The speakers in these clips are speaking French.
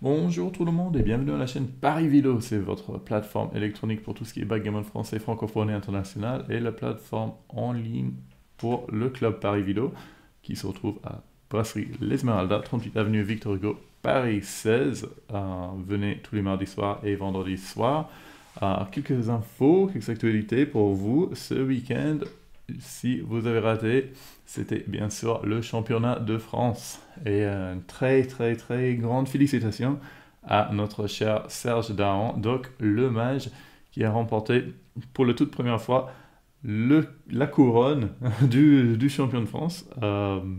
Bonjour tout le monde et bienvenue à la chaîne Paris Vilo, c'est votre plateforme électronique pour tout ce qui est backgammon français, francophone et international et la plateforme en ligne pour le club Paris Vilo qui se retrouve à Brasserie L'Esmeralda, 38 avenue Victor Hugo, Paris 16. Venez tous les mardis soirs et vendredis soirs. Quelques infos, quelques actualités pour vous ce week-end. Si vous avez raté, c'était bien sûr le championnat de France. Et une très grande félicitation à notre cher Serge Dahan, Doc le Mage, qui a remporté pour la toute première fois la couronne du champion de France.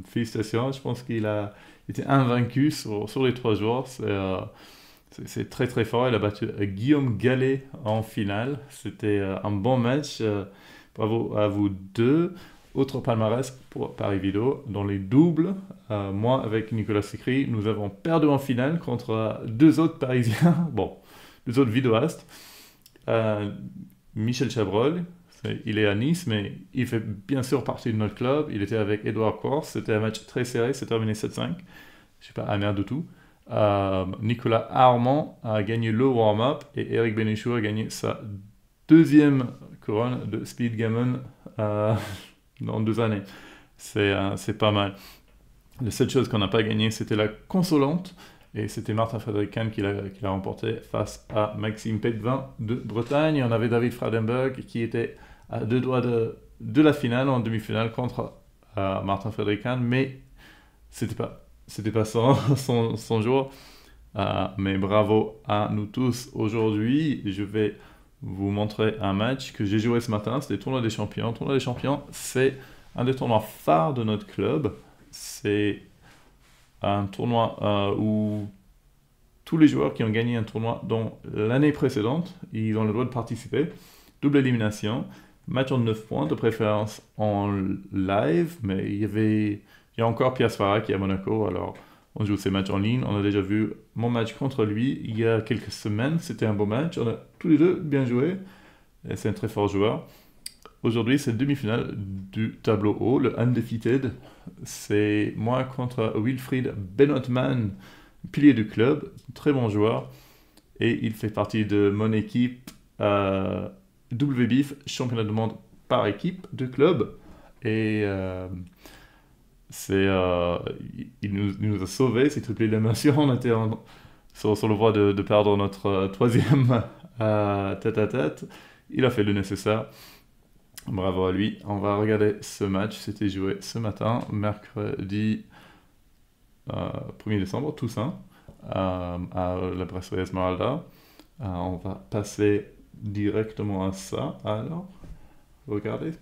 Félicitations, je pense qu'il a été invaincu sur les 3 jours. C'est très fort. Il a battu Guillaume Gallet en finale. C'était un bon match. Bravo à vous deux. Autre palmarès pour Paris Vilo. Dans les doubles, moi avec Nicolas Sicry, nous avons perdu en finale contre deux autres Parisiens. Bon, deux autres vidéastes. Euh, Michel Chabrol, il est à Nice, mais il fait bien sûr partie de notre club. Il était avec Edouard Corse. C'était un match très serré. C'est terminé 7-5. Je suis pas amer du tout. Nicolas Armand a gagné le warm-up et Eric Bénichou a gagné sa deuxième couronne de Speed Gammon dans 2 années. C'est pas mal. La seule chose qu'on n'a pas gagné, c'était la consolante. Et c'était Martin Frédérican qui l'a remporté face à Maxime Pétvin de Bretagne. On avait David Fradenberg qui était à 2 doigts de la finale, en demi-finale, contre Martin Frédérican. Mais c'était pas son jour. Mais bravo à nous tous. Aujourd'hui, je vais vous montrer un match que j'ai joué ce matin. C'était le tournoi des champions. Le tournoi des champions, c'est un des tournois phares de notre club. C'est un tournoi où tous les joueurs qui ont gagné un tournoi dans l'année précédente, ils ont le droit de participer. Double élimination, match en 9 points, de préférence en live, mais il y a encore Pierre Svara qui est à Monaco, alors on joue ces matchs en ligne. On a déjà vu mon match contre lui il y a quelques semaines, c'était un beau match, on a tous les deux bien joué, et c'est un très fort joueur. Aujourd'hui, c'est demi-finale du tableau haut, le Undefeated. C'est moi contre Wilfried Benotman, pilier du club, très bon joueur. Et il fait partie de mon équipe WBIF, championnat du monde par équipe de club. Et c'est, euh, il nous a sauvés, c'est triplé l'émotion. On était sur le voie de perdre notre troisième tête à tête. Il a fait le nécessaire. Bravo à lui. On va regarder ce match. C'était joué ce matin, mercredi 1er décembre, Toussaint, à la brasserie Esmeralda. On va passer directement à ça. Alors, regardez.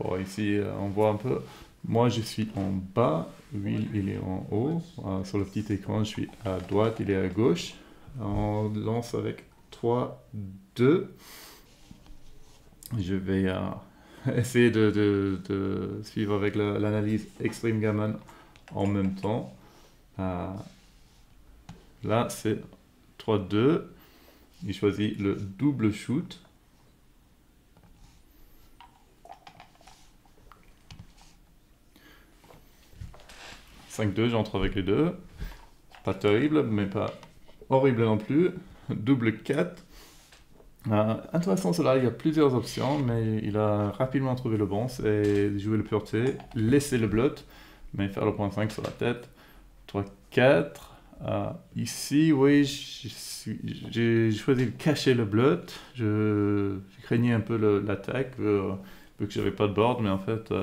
Bon, ici, on voit un peu. Moi, je suis en bas. Will, il est en haut. Sur le petit écran, je suis à droite, il est à gauche. On lance avec 3, 2. Je vais essayer de suivre avec l'analyse Extreme Gammon en même temps. Euh, Là, c'est 3, 2. Il choisit le double shoot. 5-2, j'entre avec les deux. Pas terrible, mais pas horrible non plus. Double 4. Intéressant cela, il y a plusieurs options, mais il a rapidement trouvé le bon. C'est jouer le pureté, laisser le blot, mais faire le point 5 sur la tête. 3-4. Ici, oui, j'ai choisi de cacher le blot. Je craignais un peu l'attaque, vu que j'avais pas de board, mais en fait,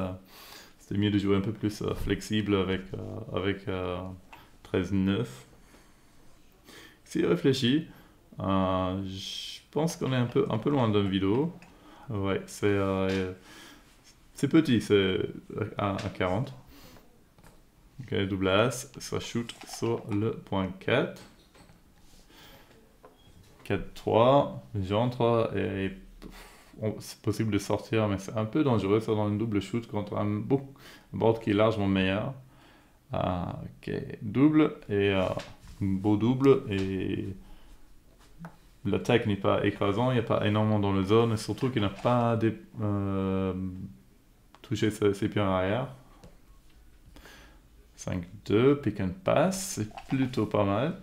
c'était mieux de jouer un peu plus flexible avec 13-9. S'il réfléchit, je pense qu'on est un peu loin d'un vidéo. Ouais, c'est petit, c'est à 40. Ok, double as, ça shoot sur le point 4. 4-3, j'entre et c'est possible de sortir, mais c'est un peu dangereux ça dans une double shoot contre un board qui est largement meilleur. Ok, double et beau double et l'attaque n'est pas écrasante, il n'y a pas énormément dans la zone et surtout qu'il n'a pas touché ses pions arrière. 5-2, pick and pass, c'est plutôt pas mal.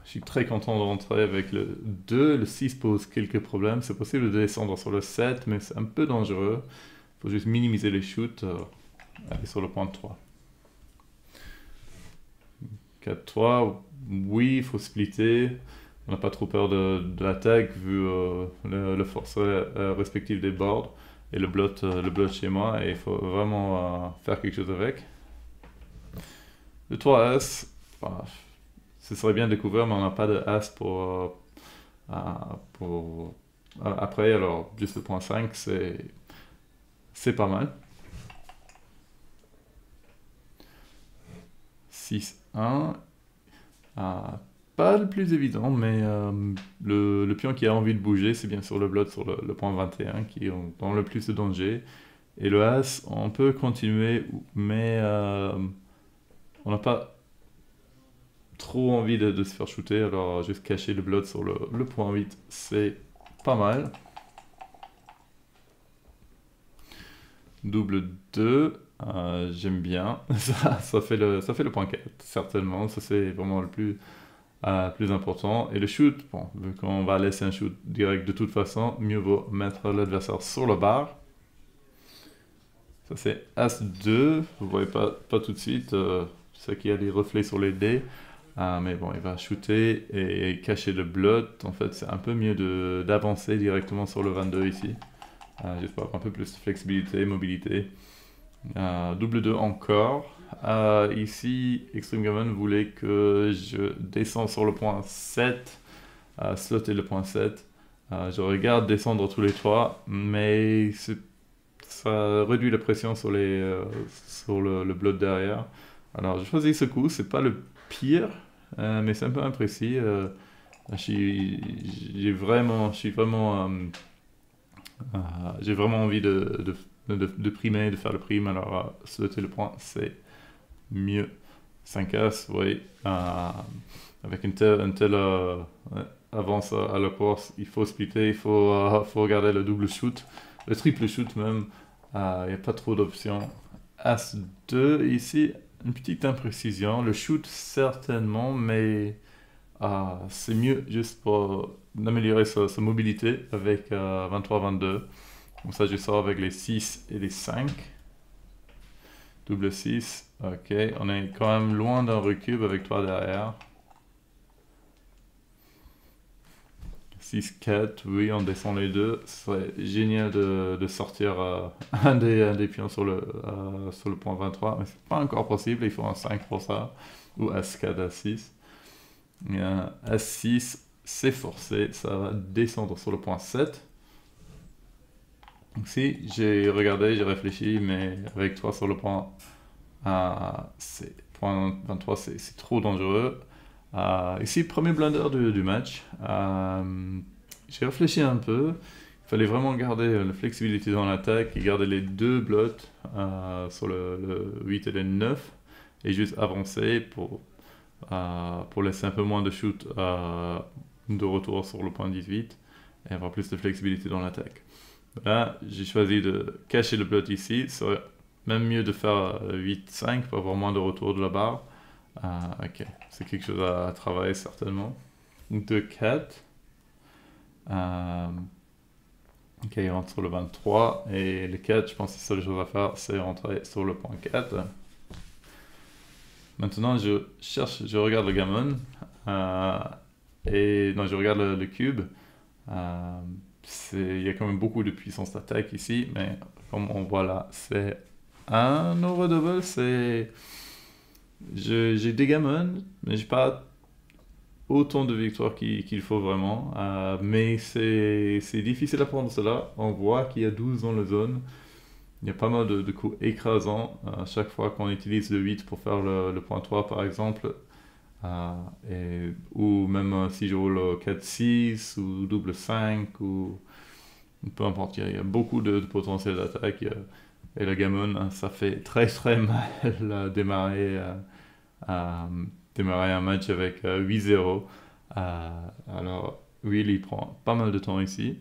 Je suis très content de rentrer avec le 2. Le 6 pose quelques problèmes. C'est possible de descendre sur le 7, mais c'est un peu dangereux. Il faut juste minimiser les shoots. Aller sur le point 3. 4-3, oui, il faut splitter. On n'a pas trop peur de l'attaque vu le force respectif des boards et le blot chez moi. Et il faut vraiment faire quelque chose avec. Le 3As, ce serait bien découvert, mais on n'a pas de As après. Alors, juste le point 5, c'est pas mal. 6-1. Pas le plus évident, mais le pion qui a envie de bouger, c'est bien sûr le blot sur le point 21 qui est dans le plus de danger. Et le As, on peut continuer, mais on n'a pas trop envie de se faire shooter, alors juste cacher le blot sur le point 8, c'est pas mal. Double 2, j'aime bien, ça fait le point 4, certainement, ça c'est vraiment le plus important. Et le shoot, bon, vu qu'on va laisser un shoot direct de toute façon, mieux vaut mettre l'adversaire sur le bar. Ça c'est As-2, vous voyez pas tout de suite, c'est qu'il y a des reflets sur les dés. Mais bon, il va shooter et cacher le blot. En fait, c'est un peu mieux d'avancer directement sur le 22 ici. Juste pour avoir un peu plus de flexibilité, mobilité. Double 2 encore. Ici, Extreme Gammon voulait que je descende sur le point 7. Slotter le point 7. Je regarde descendre tous les trois, mais ça réduit la pression sur le blot derrière. Alors, je choisis ce coup. C'est pas le pire. Mais c'est un peu imprécis. J'ai vraiment envie de primer, de faire le prime. Alors, sauter le point, c'est mieux. 5 As, oui. Avec une telle avance à la course, il faut splitter, il faut regarder le double shoot, le triple shoot même. Il n'y a pas trop d'options. As 2 ici. Une petite imprécision, le shoot certainement, mais c'est mieux juste pour améliorer sa mobilité avec 23-22. Comme ça, je sors avec les 6 et les 5. Double 6, ok. On est quand même loin d'un recube avec 3 derrière. 6-4, oui, on descend les deux. Ce serait génial de sortir un des pions sur le point 23, mais c'est pas encore possible, il faut un 5 pour ça, ou As-4, As-6. As-6, c'est forcé, ça va descendre sur le point 7. Donc si, j'ai regardé, j'ai réfléchi, mais avec 3 sur le point 23, c'est trop dangereux. Ici, premier blunder du match. J'ai réfléchi un peu. Il fallait vraiment garder la flexibilité dans l'attaque et garder les deux blots sur le 8 et le 9 et juste avancer pour laisser un peu moins de shoot de retour sur le point 18 et avoir plus de flexibilité dans l'attaque. Là, j'ai choisi de cacher le blot ici. Ce serait même mieux de faire 8-5 pour avoir moins de retour de la barre. Ok, c'est quelque chose à travailler certainement. 2-4. Ok, il rentre sur le 23. Et le 4, je pense que la seule chose à faire, c'est rentrer sur le point 4. Maintenant, je regarde le gammon. Je regarde le cube. Il y a quand même beaucoup de puissance d'attaque ici, mais comme on voit là, c'est un overdouble, j'ai des gammons, mais j'ai pas autant de victoires qu'il faut vraiment. Mais c'est difficile à prendre cela. On voit qu'il y a 12 dans la zone. Il y a pas mal de coups écrasants à chaque fois qu'on utilise le 8 pour faire le point 3 par exemple. Ou même si je roule le 4-6 ou double 5 ou peu importe, il y a beaucoup de potentiel d'attaque. Et le gammon, ça fait très très mal à démarrer un match avec 8-0. Alors, Will, il prend pas mal de temps ici.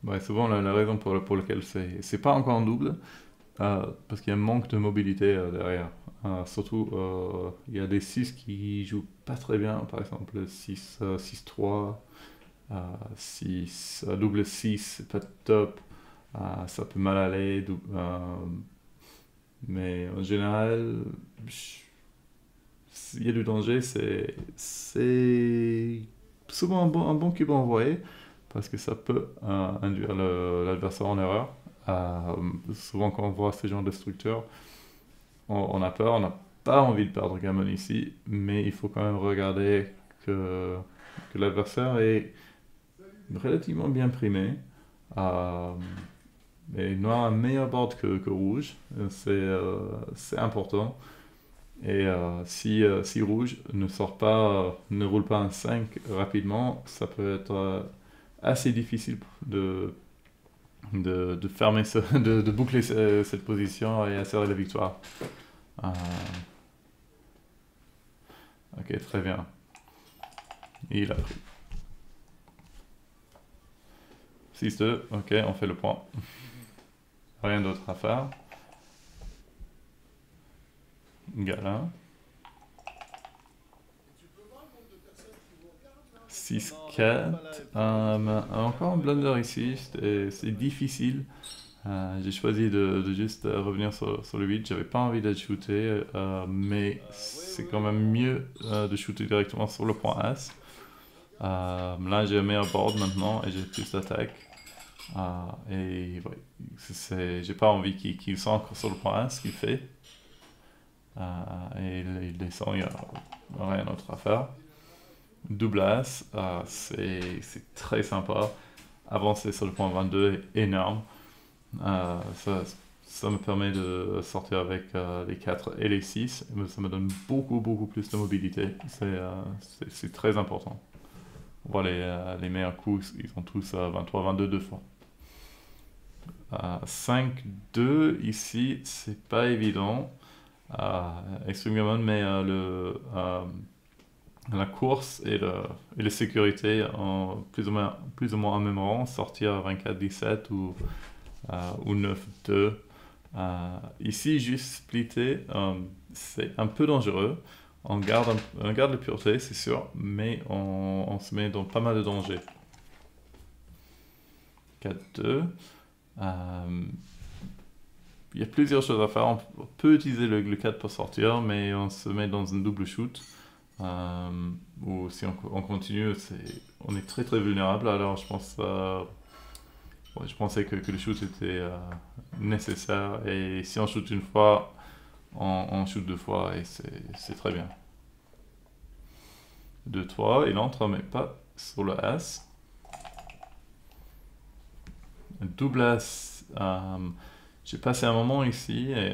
Ouais, souvent, la raison pour laquelle c'est pas encore un double, parce qu'il y a un manque de mobilité derrière. Surtout, il y a des 6 qui jouent pas très bien, par exemple 6, 6-3, 6, double 6, c'est pas top. Ça peut mal aller, mais en général, il y a du danger, c'est souvent un bon cube à envoyer parce que ça peut induire l'adversaire en erreur. Souvent, quand on voit ce genre de structure, on a peur, on n'a pas envie de perdre gammon ici, mais il faut quand même regarder que l'adversaire est relativement bien primé. Et noir a un meilleur board que rouge, c'est important. Et si rouge ne roule pas un 5 rapidement, ça peut être assez difficile de fermer de boucler cette position et assurer la victoire. Ok, très bien. Il a pris. 6-2, ok, on fait le point. Rien d'autre à faire. Gala. 6-4. Encore un blunder ici, c'est difficile. J'ai choisi de juste revenir sur le 8. J'avais pas envie d'être shooté, mais c'est quand même mieux de shooter directement sur le point As. Là, j'ai un meilleur board maintenant et j'ai plus d'attaque. Et ouais, j'ai pas envie qu'il soit encore sur le point As, ce qu'il fait. Et il descend, il n'y a rien d'autre à faire. Double As, c'est très sympa. Avancer sur le point 22 est énorme. Ça me permet de sortir avec les 4 et les 6. Ça me donne beaucoup plus de mobilité. C'est très important. On voit les meilleurs coups, ils sont tous 23-22 deux fois. 5-2 ici, c'est pas évident. Extreme Gammon met la course et la sécurité en plus ou moins en même rang, sortir 24-17 ou 9-2. Ici, juste splitter, c'est un peu dangereux. On garde la pureté, c'est sûr, mais on se met dans pas mal de danger. 4-2. Il y a plusieurs choses à faire. On peut utiliser le 4 pour sortir, mais on se met dans une double shoot. Ou si on continue, on est très très vulnérable. Alors je pensais que le shoot était nécessaire. Et si on shoot une fois, on shoot deux fois et c'est très bien. 2-3, il entre mais pas sur le As. Double As. J'ai passé un moment ici et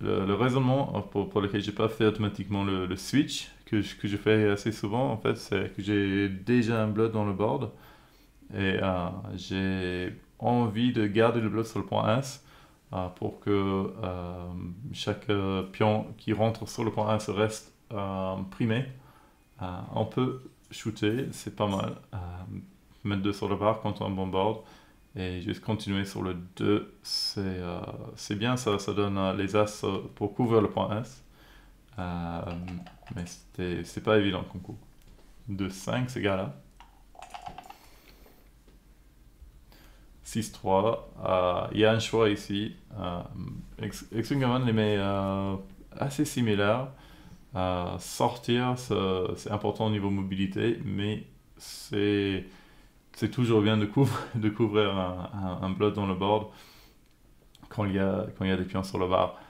le raisonnement pour lequel j'ai pas fait automatiquement le switch que je fais assez souvent en fait, c'est que j'ai déjà un blood dans le board et j'ai envie de garder le blood sur le point As pour que chaque pion qui rentre sur le point As reste primé. On peut shooter, c'est pas mal. Mettre 2 sur le bar quand on a un bon board. Et juste continuer sur le 2, c'est bien, ça donne les As pour couvrir le point As. Mais c'est pas évident comme coup. 2-5, c'est gars-là. 6-3, il y a un choix ici. Extreme Gammon les met assez similaires. Sortir, c'est important au niveau mobilité, mais c'est toujours bien de couvrir un blood dans le board quand il y a des pions sur le bar.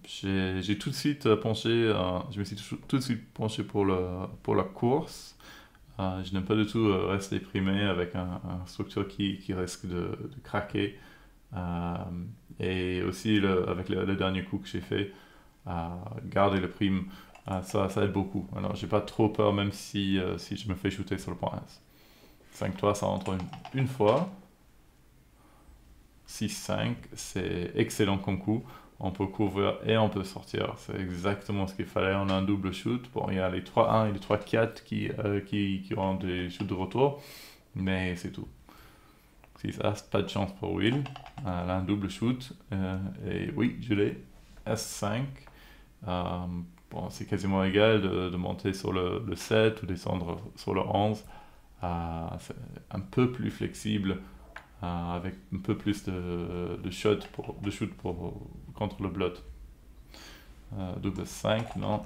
J'ai tout de suite penché, je me suis tout de suite penché pour la course. Je n'aime pas du tout rester primé avec un structure qui risque de craquer. Et aussi avec le dernier coup que j'ai fait, garder le prime, ça aide beaucoup. Alors, j'ai pas trop peur, même si je me fais shooter sur le point As. 5-3, ça rentre une fois. 6-5, c'est excellent comme coup. On peut couvrir et on peut sortir. C'est exactement ce qu'il fallait. On a un double shoot. Bon, il y a les 3-1 et les 3-4 qui ont des shoots de retour. Mais c'est tout. 6-As, pas de chance pour Will. Là, un double shoot. Et oui, je l'ai. S5. Bon, c'est quasiment égal de monter sur le 7 ou descendre sur le 11. C'est un peu plus flexible. Avec un peu plus de shoot contre le blot. Double 5, non.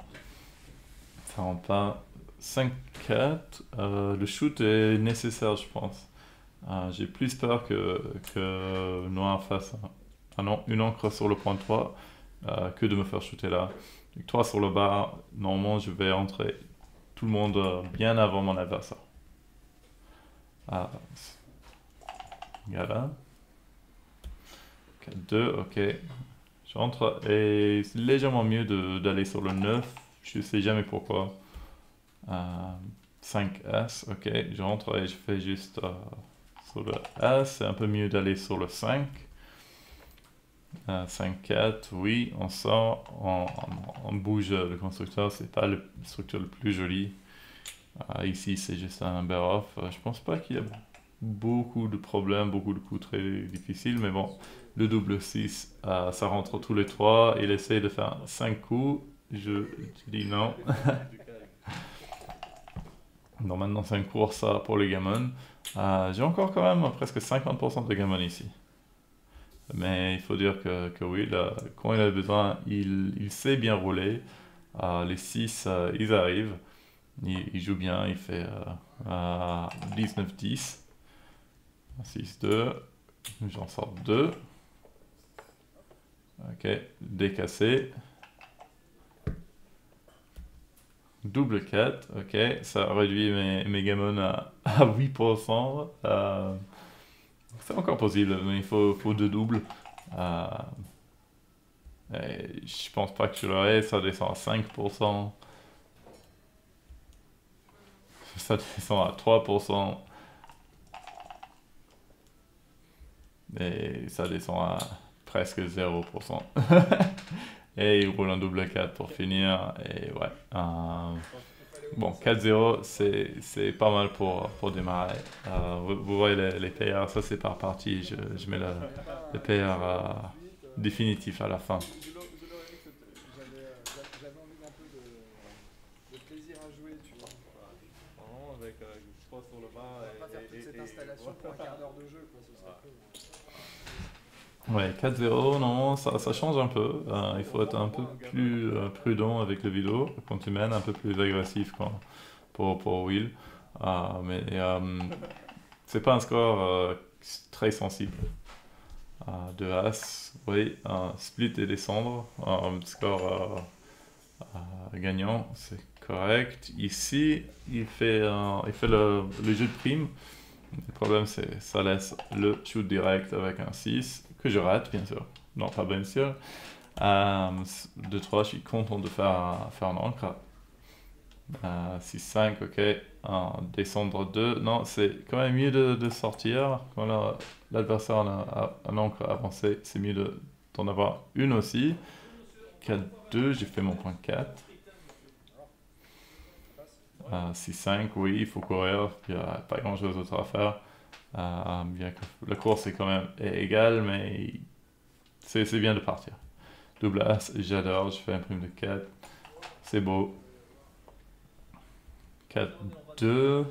Ça rend pas. 5-4, le shoot est nécessaire, je pense. J'ai plus peur que Noir fasse une encre sur le point 3 que de me faire shooter là. 3 sur le bar, normalement je vais entrer tout le monde bien avant mon adversaire. Voilà. 4-2, ok. J'entre et c'est légèrement mieux d'aller sur le 9. Je sais jamais pourquoi. 5-As, ok. J'entre et je fais juste sur le As. C'est un peu mieux d'aller sur le 5. 5-4, oui, on sort, on bouge le constructeur. C'est pas le structure le plus joli. Ici, c'est juste un bear-off. Je pense pas qu'il y a beaucoup de problèmes, beaucoup de coups très difficiles, mais bon, le double 6, ça rentre tous les 3. Il essaie de faire 5 coups, je dis non. Non, maintenant c'est un cours ça pour les gammons. J'ai encore quand même presque 50% de gammon ici. Mais il faut dire que oui, là, quand il a besoin, il sait bien rouler. Les 6, ils arrivent. Il joue bien, il fait 19-10. 6-2, j'en sors 2. Ok, décassé. Double 4, ok, ça réduit mes gammons à 8%. C'est encore possible, mais il faut 2 doubles. Je pense pas que je l'aurai, ça descend à 5%. Ça descend à 3%. Et ça descend à presque 0%. Et il roule un double 4 pour finir. Et ouais. Bon, 4-0, c'est pas mal pour démarrer. Vous voyez les payeurs, ça c'est par partie. Je mets les payeurs définitifs à la fin. J'avais envie d'un peu de plaisir à jouer, tu vois. Vraiment avec 3 sur le bar. On va pas faire toute cette installation pour un quart d'heure de jeu, quoi. Ce serait Ouais, 4-0, non, ça change un peu. Il faut être un peu plus prudent avec le vidéo quand tu mènes, un peu plus agressif pour Will. Mais c'est pas un score très sensible. De As, oui, split et descendre, score gagnant, c'est correct. Ici, il fait le jeu de prime. Le problème, c'est ça laisse le shoot direct avec un 6, que je rate, bien sûr. Non, pas bien sûr. 2-3, je suis content de faire un encre. 6-5, ok. Descendre 2. Non, c'est quand même mieux de sortir. Quand l'adversaire a un encre avancé, c'est mieux d'en avoir une aussi. 4-2, j'ai fait mon point 4. 6-5, oui, il faut courir, il n'y a pas grand chose d'autre à faire. Bien que la course est quand même égale, mais c'est bien de partir. Double As, j'adore, je fais un prime de 4. C'est beau. 4-2,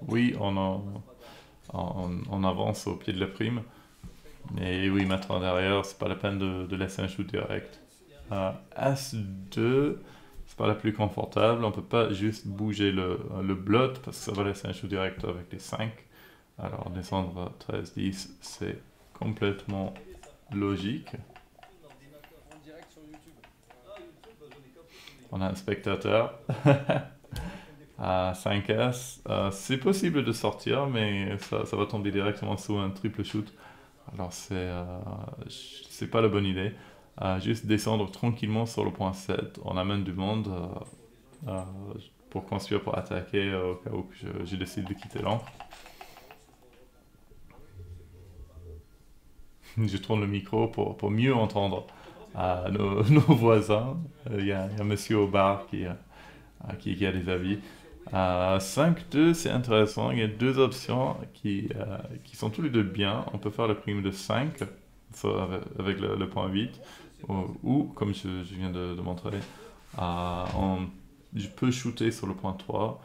oui, on avance au pied de la prime. Mais oui, maintenant derrière, c'est pas la peine de laisser un shoot direct. As-2, c'est pas la plus confortable. On peut pas juste bouger le blot parce que ça va laisser un shoot direct avec les 5. Alors descendre 13-10, c'est complètement logique. en direct sur YouTube. On a un spectateur. À 5S, c'est possible de sortir, mais ça va tomber directement sous un triple shoot. Alors c'est pas la bonne idée. juste descendre tranquillement sur le point 7. On amène du monde pour construire, pour attaquer au cas où je décide de quitter l'ancre. Je tourne le micro pour mieux entendre nos voisins. Il y a un monsieur au bar qui a des avis. 5-2, c'est intéressant. Il y a deux options qui sont tous les deux bien. On peut faire le prime de 5 avec le point 8. Ou comme je viens de montrer, je peux shooter sur le point 3.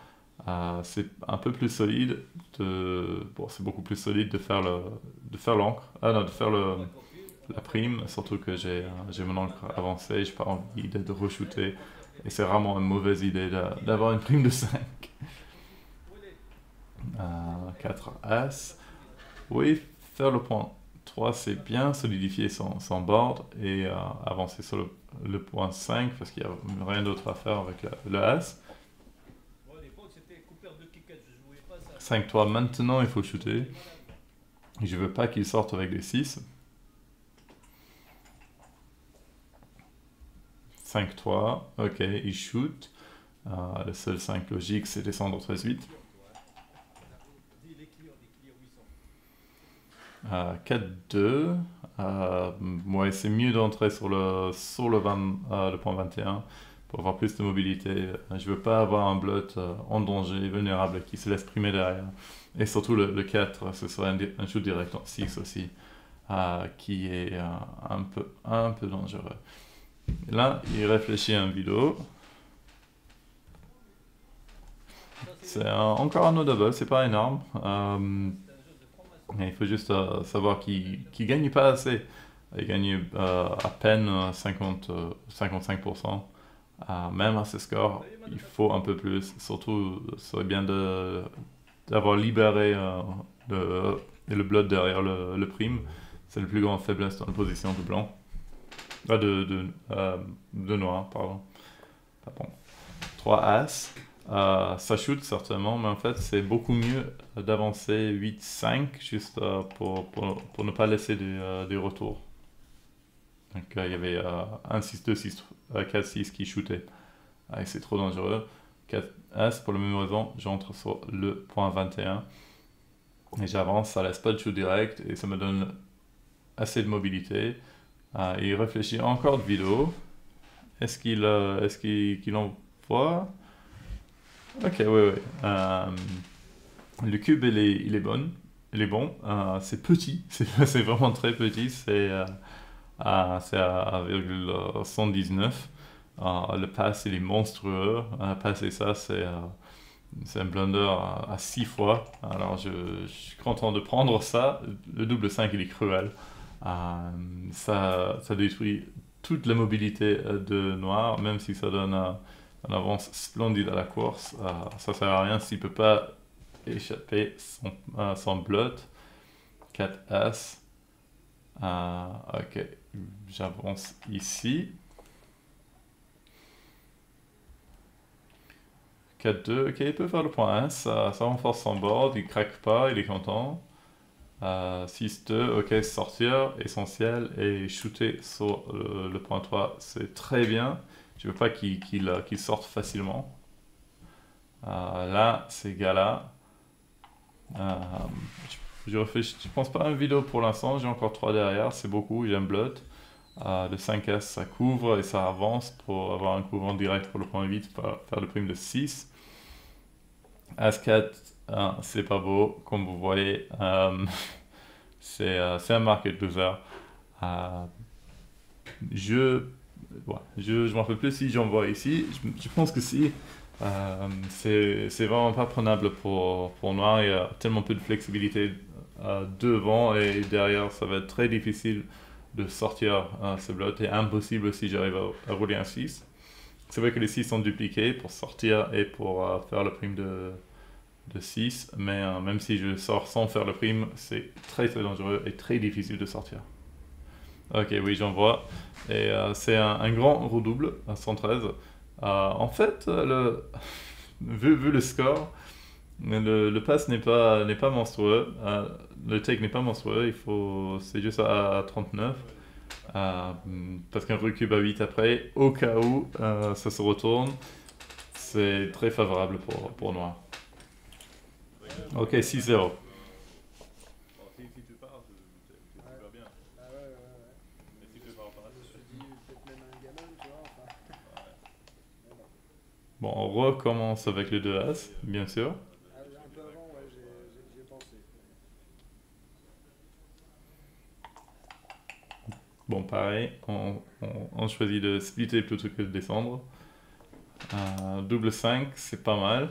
C'est un peu plus solide. C'est beaucoup plus solide de faire l'encre. Non, de faire la prime. Surtout que j'ai mon encre avancée. J'ai pas envie de re-shooter. Et c'est vraiment une mauvaise idée d'avoir une prime de 5. 4 As. Oui, faire le point 3 c'est bien, solidifier son board et avancer sur le point 5 parce qu'il n'y a rien d'autre à faire avec le As. 5-3, maintenant il faut shooter. Je veux pas qu'il sorte avec des 6. 5-3, ok, il shoot. Le seul 5 logique, c'est descendre 13-8. 4-2. Ouais, c'est mieux d'entrer sur le point 21 pour avoir plus de mobilité. Je veux pas avoir un blot en danger, vulnérable, qui se laisse primer derrière. Et surtout le 4, ce serait un shoot direct en 6 aussi, qui est un peu dangereux. Là, il réfléchit à un vidéo. C'est encore un no double, c'est pas énorme. Mais il faut juste savoir qu'il gagne pas assez. Il gagne à peine 55%. Même à ce score, il faut un peu plus. Surtout, ce serait bien d'avoir libéré le blood derrière le prime. C'est la plus grande faiblesse dans la position de blanc. De noir, pardon. 3 As. Ça shoot certainement, mais en fait c'est beaucoup mieux d'avancer 8-5 juste pour ne pas laisser des retours. Donc il y avait 1-6-2, 4-6 qui shootait. Et c'est trop dangereux. 4 As, pour la même raison, j'entre sur le point 21 et j'avance, ça laisse pas de shoot direct et ça me donne assez de mobilité. Il réfléchit encore de vidéo. Est-ce qu'il envoie? Ok, oui. Le cube, il est bon. C'est petit. C'est vraiment très petit. C'est à 1,119. Le pass, il est monstrueux. Passer ça, c'est un blunder à 6 fois. Alors, je suis content de prendre ça. Le double 5, il est cruel. Ça détruit toute la mobilité de noir, même si ça donne un avance splendide à la course. Ça sert à rien s'il peut pas échapper son blot. 4 As. Ok, j'avance ici. 4-2, ok, il peut faire le point 1, ça renforce son board, il craque pas, il est content. 6-2, ok, sortir, essentiel, et shooter sur le point 3, c'est très bien. Je veux pas qu'il sorte facilement. Là, ces gars-là, je pense pas à une vidéo pour l'instant, j'ai encore 3 derrière, c'est beaucoup, j'aime blot. Le 5S, ça couvre et ça avance pour avoir un couvrant direct pour le point 8, faire le prime de 6. As-4, c'est pas beau, comme vous voyez, c'est un market loser. Je m'en rappelle plus si j'en vois ici. Je pense que si. C'est vraiment pas prenable pour noir. Il y a tellement peu de flexibilité devant et derrière. Ça va être très difficile de sortir ce blot et impossible si j'arrive à rouler un 6. C'est vrai que les 6 sont dupliqués pour sortir et pour faire le prime de 6. Mais même si je sors sans faire le prime, c'est très très dangereux et très difficile de sortir. Ok, oui, j'en vois. Et c'est un grand redouble à 113. En fait, vu le score, le pass n'est pas monstrueux. Le take n'est pas monstrueux. C'est juste à 39. Parce qu'un recube à 8 après, au cas où ça se retourne, c'est très favorable pour noir. Ok, 6-0. Bon, si tu pars, tu vas bien. Ah ouais. Mais si tu pars pas, Je me suis dit, peut-être même un gamin, tu vois. Enfin, mais bon. Bon, on recommence avec les 2 As, bien sûr. Ah, un peu avant, ouais, j'y ai pensé. Bon, pareil, on choisit de splitter plutôt que de descendre. Double 5, c'est pas mal.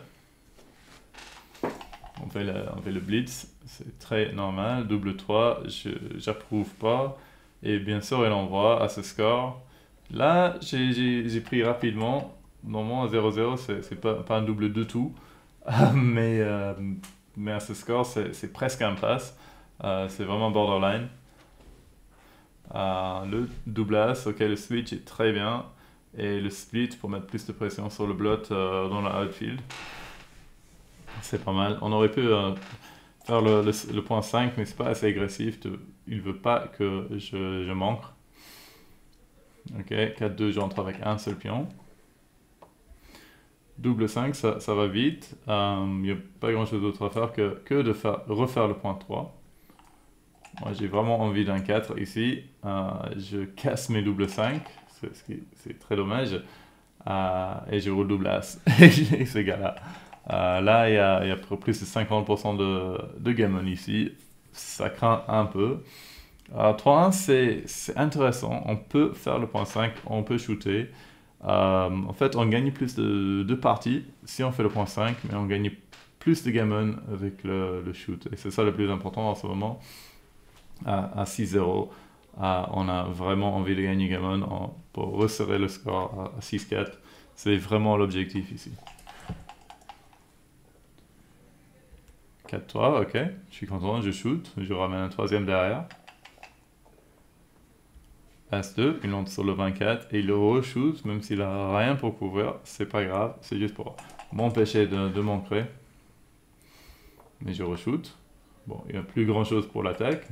On fait le blitz, c'est très normal. Double 3, j'approuve pas. Et bien sûr, elle envoie à ce score. Là, j'ai pris rapidement. Normalement, à 0-0, c'est pas un double de tout. mais, mais à ce score, c'est presque un pass. C'est vraiment borderline. Le double as, ok, le switch est très bien. Et le split pour mettre plus de pression sur le blot dans la outfield. C'est pas mal. On aurait pu faire le point 5, mais c'est pas assez agressif. Il veut pas que je manque. Ok, 4-2, j'entre avec un seul pion. Double 5, ça va vite. Il n'y a pas grand chose d'autre à faire que de refaire le point 3. Moi, j'ai vraiment envie d'un 4 ici. Je casse mes double 5, c'est très dommage. Et je roule double as. Et ce gars-là. Là, il y a plus de 50% de gammon ici. Ça craint un peu. 3-1, c'est intéressant. On peut faire le point 5, on peut shooter. En fait, on gagne plus de parties si on fait le point 5, mais on gagne plus de gammon avec le shoot. Et c'est ça le plus important en ce moment. À 6-0, on a vraiment envie de gagner gammon pour resserrer le score à 6-4. C'est vraiment l'objectif ici. 4-3, ok. Je suis content, je shoot. Je ramène un troisième derrière. As-2, il monte sur le 24 et il re-shoot, même s'il a rien pour couvrir. C'est pas grave, c'est juste pour m'empêcher de m'ancrer. Mais je re-shoot. Bon, il n'y a plus grand chose pour l'attaque.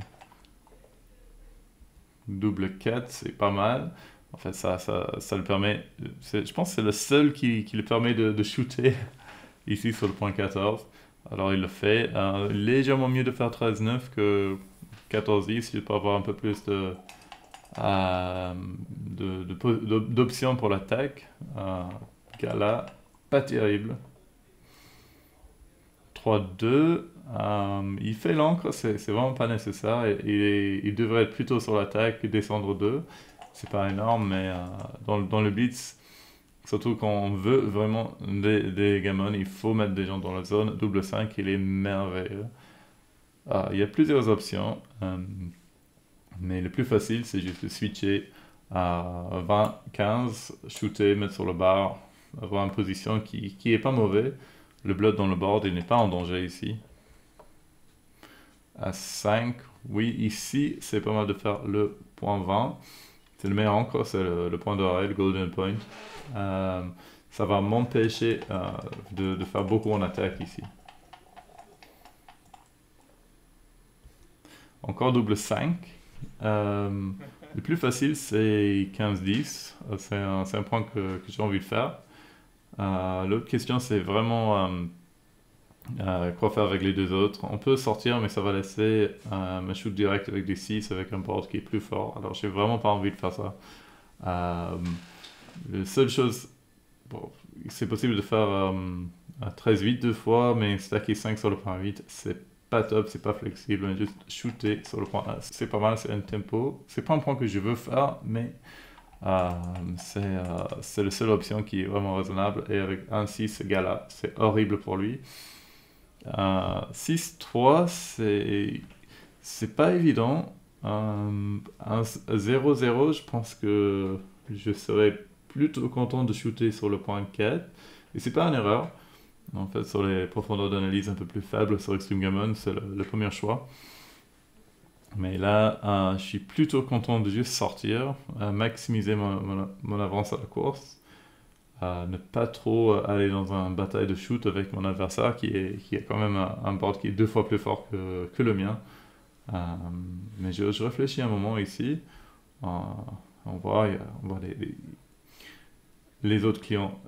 Double 4, c'est pas mal. En fait, ça le permet. Je pense que c'est le seul qui le permet de shooter ici sur le point 14. Alors il le fait. Légèrement mieux de faire 13-9 que 14-10. Il peut avoir un peu plus d'options pour l'attaque. Gala, pas terrible. 3-2. Il fait l'encre, c'est vraiment pas nécessaire. Il devrait être plutôt sur l'attaque, descendre 2. C'est pas énorme, mais dans le blitz, surtout quand on veut vraiment des gammons, il faut mettre des gens dans la zone. Double 5, il est merveilleux. Il y a plusieurs options, mais le plus facile, c'est juste de switcher à 20-15, shooter, mettre sur le bar, avoir une position qui est pas mauvaise. Le blood dans le board, il n'est pas en danger ici. À 5, oui, ici, c'est pas mal de faire le point 20. C'est le meilleur encore, c'est le point d'oreille, le golden point. Ça va m'empêcher de faire beaucoup en attaque ici. Encore double 5. Le plus facile, c'est 15-10. C'est un point que j'ai envie de faire. L'autre question, c'est vraiment quoi faire avec les deux autres. On peut sortir, mais ça va laisser me shoot direct avec des 6 avec un board qui est plus fort. Alors, j'ai vraiment pas envie de faire ça. La seule chose, bon, c'est possible de faire 13-8 deux fois, mais stacker 5 sur le point 8, c'est pas top, c'est pas flexible. On juste shooter sur le point 1. C'est pas mal, c'est un tempo. C'est pas un point que je veux faire, mais c'est la seule option qui est vraiment raisonnable. Et avec un 6, ce gars-là, c'est horrible pour lui. 6-3, c'est pas évident. 0-0, je pense que je serais plutôt content de shooter sur le point 4. Et c'est pas une erreur. En fait, sur les profondeurs d'analyse un peu plus faibles, sur Extreme Gammon, c'est le premier choix. Mais là, je suis plutôt content de juste sortir, maximiser mon avance à la course, ne pas trop aller dans une bataille de shoot avec mon adversaire qui a quand même un board qui est 2 fois plus fort que le mien. Mais je réfléchis un moment ici. on voit les autres clients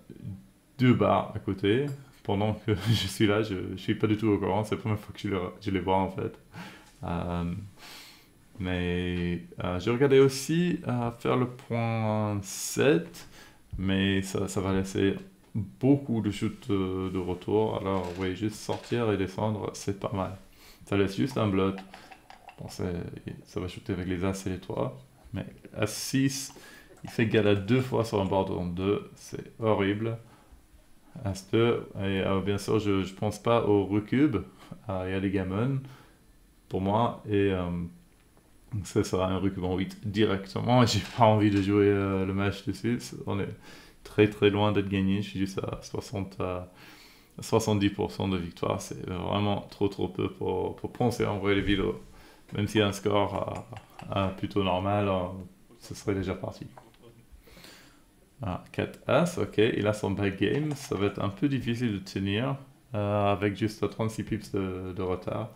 2 barres à côté. Pendant que je suis là, je ne suis pas du tout au courant. C'est la première fois que je les vois en fait. Mais j'ai regardé aussi faire le point 7, mais ça va laisser beaucoup de chutes de retour. Alors oui, juste sortir et descendre, c'est pas mal. Ça laisse juste un blot. Bon, ça va shooter avec les As et les 3. Mais à 6, il fait gala 2 fois sur un board en 2. C'est horrible. As 2, et bien sûr, je pense pas au recube. Il y a des gammons pour moi. Et ça sera un recube en 8 directement. J'ai pas envie de jouer le match dessus. On est très très loin d'être gagné. Je suis juste à 70% de victoire. C'est vraiment trop peu pour penser à envoyer les vidéos. Même s'il y a un score plutôt normal, ce serait déjà parti. 4 As, ok, il a son back game. Ça va être un peu difficile de tenir avec juste 36 pips de retard.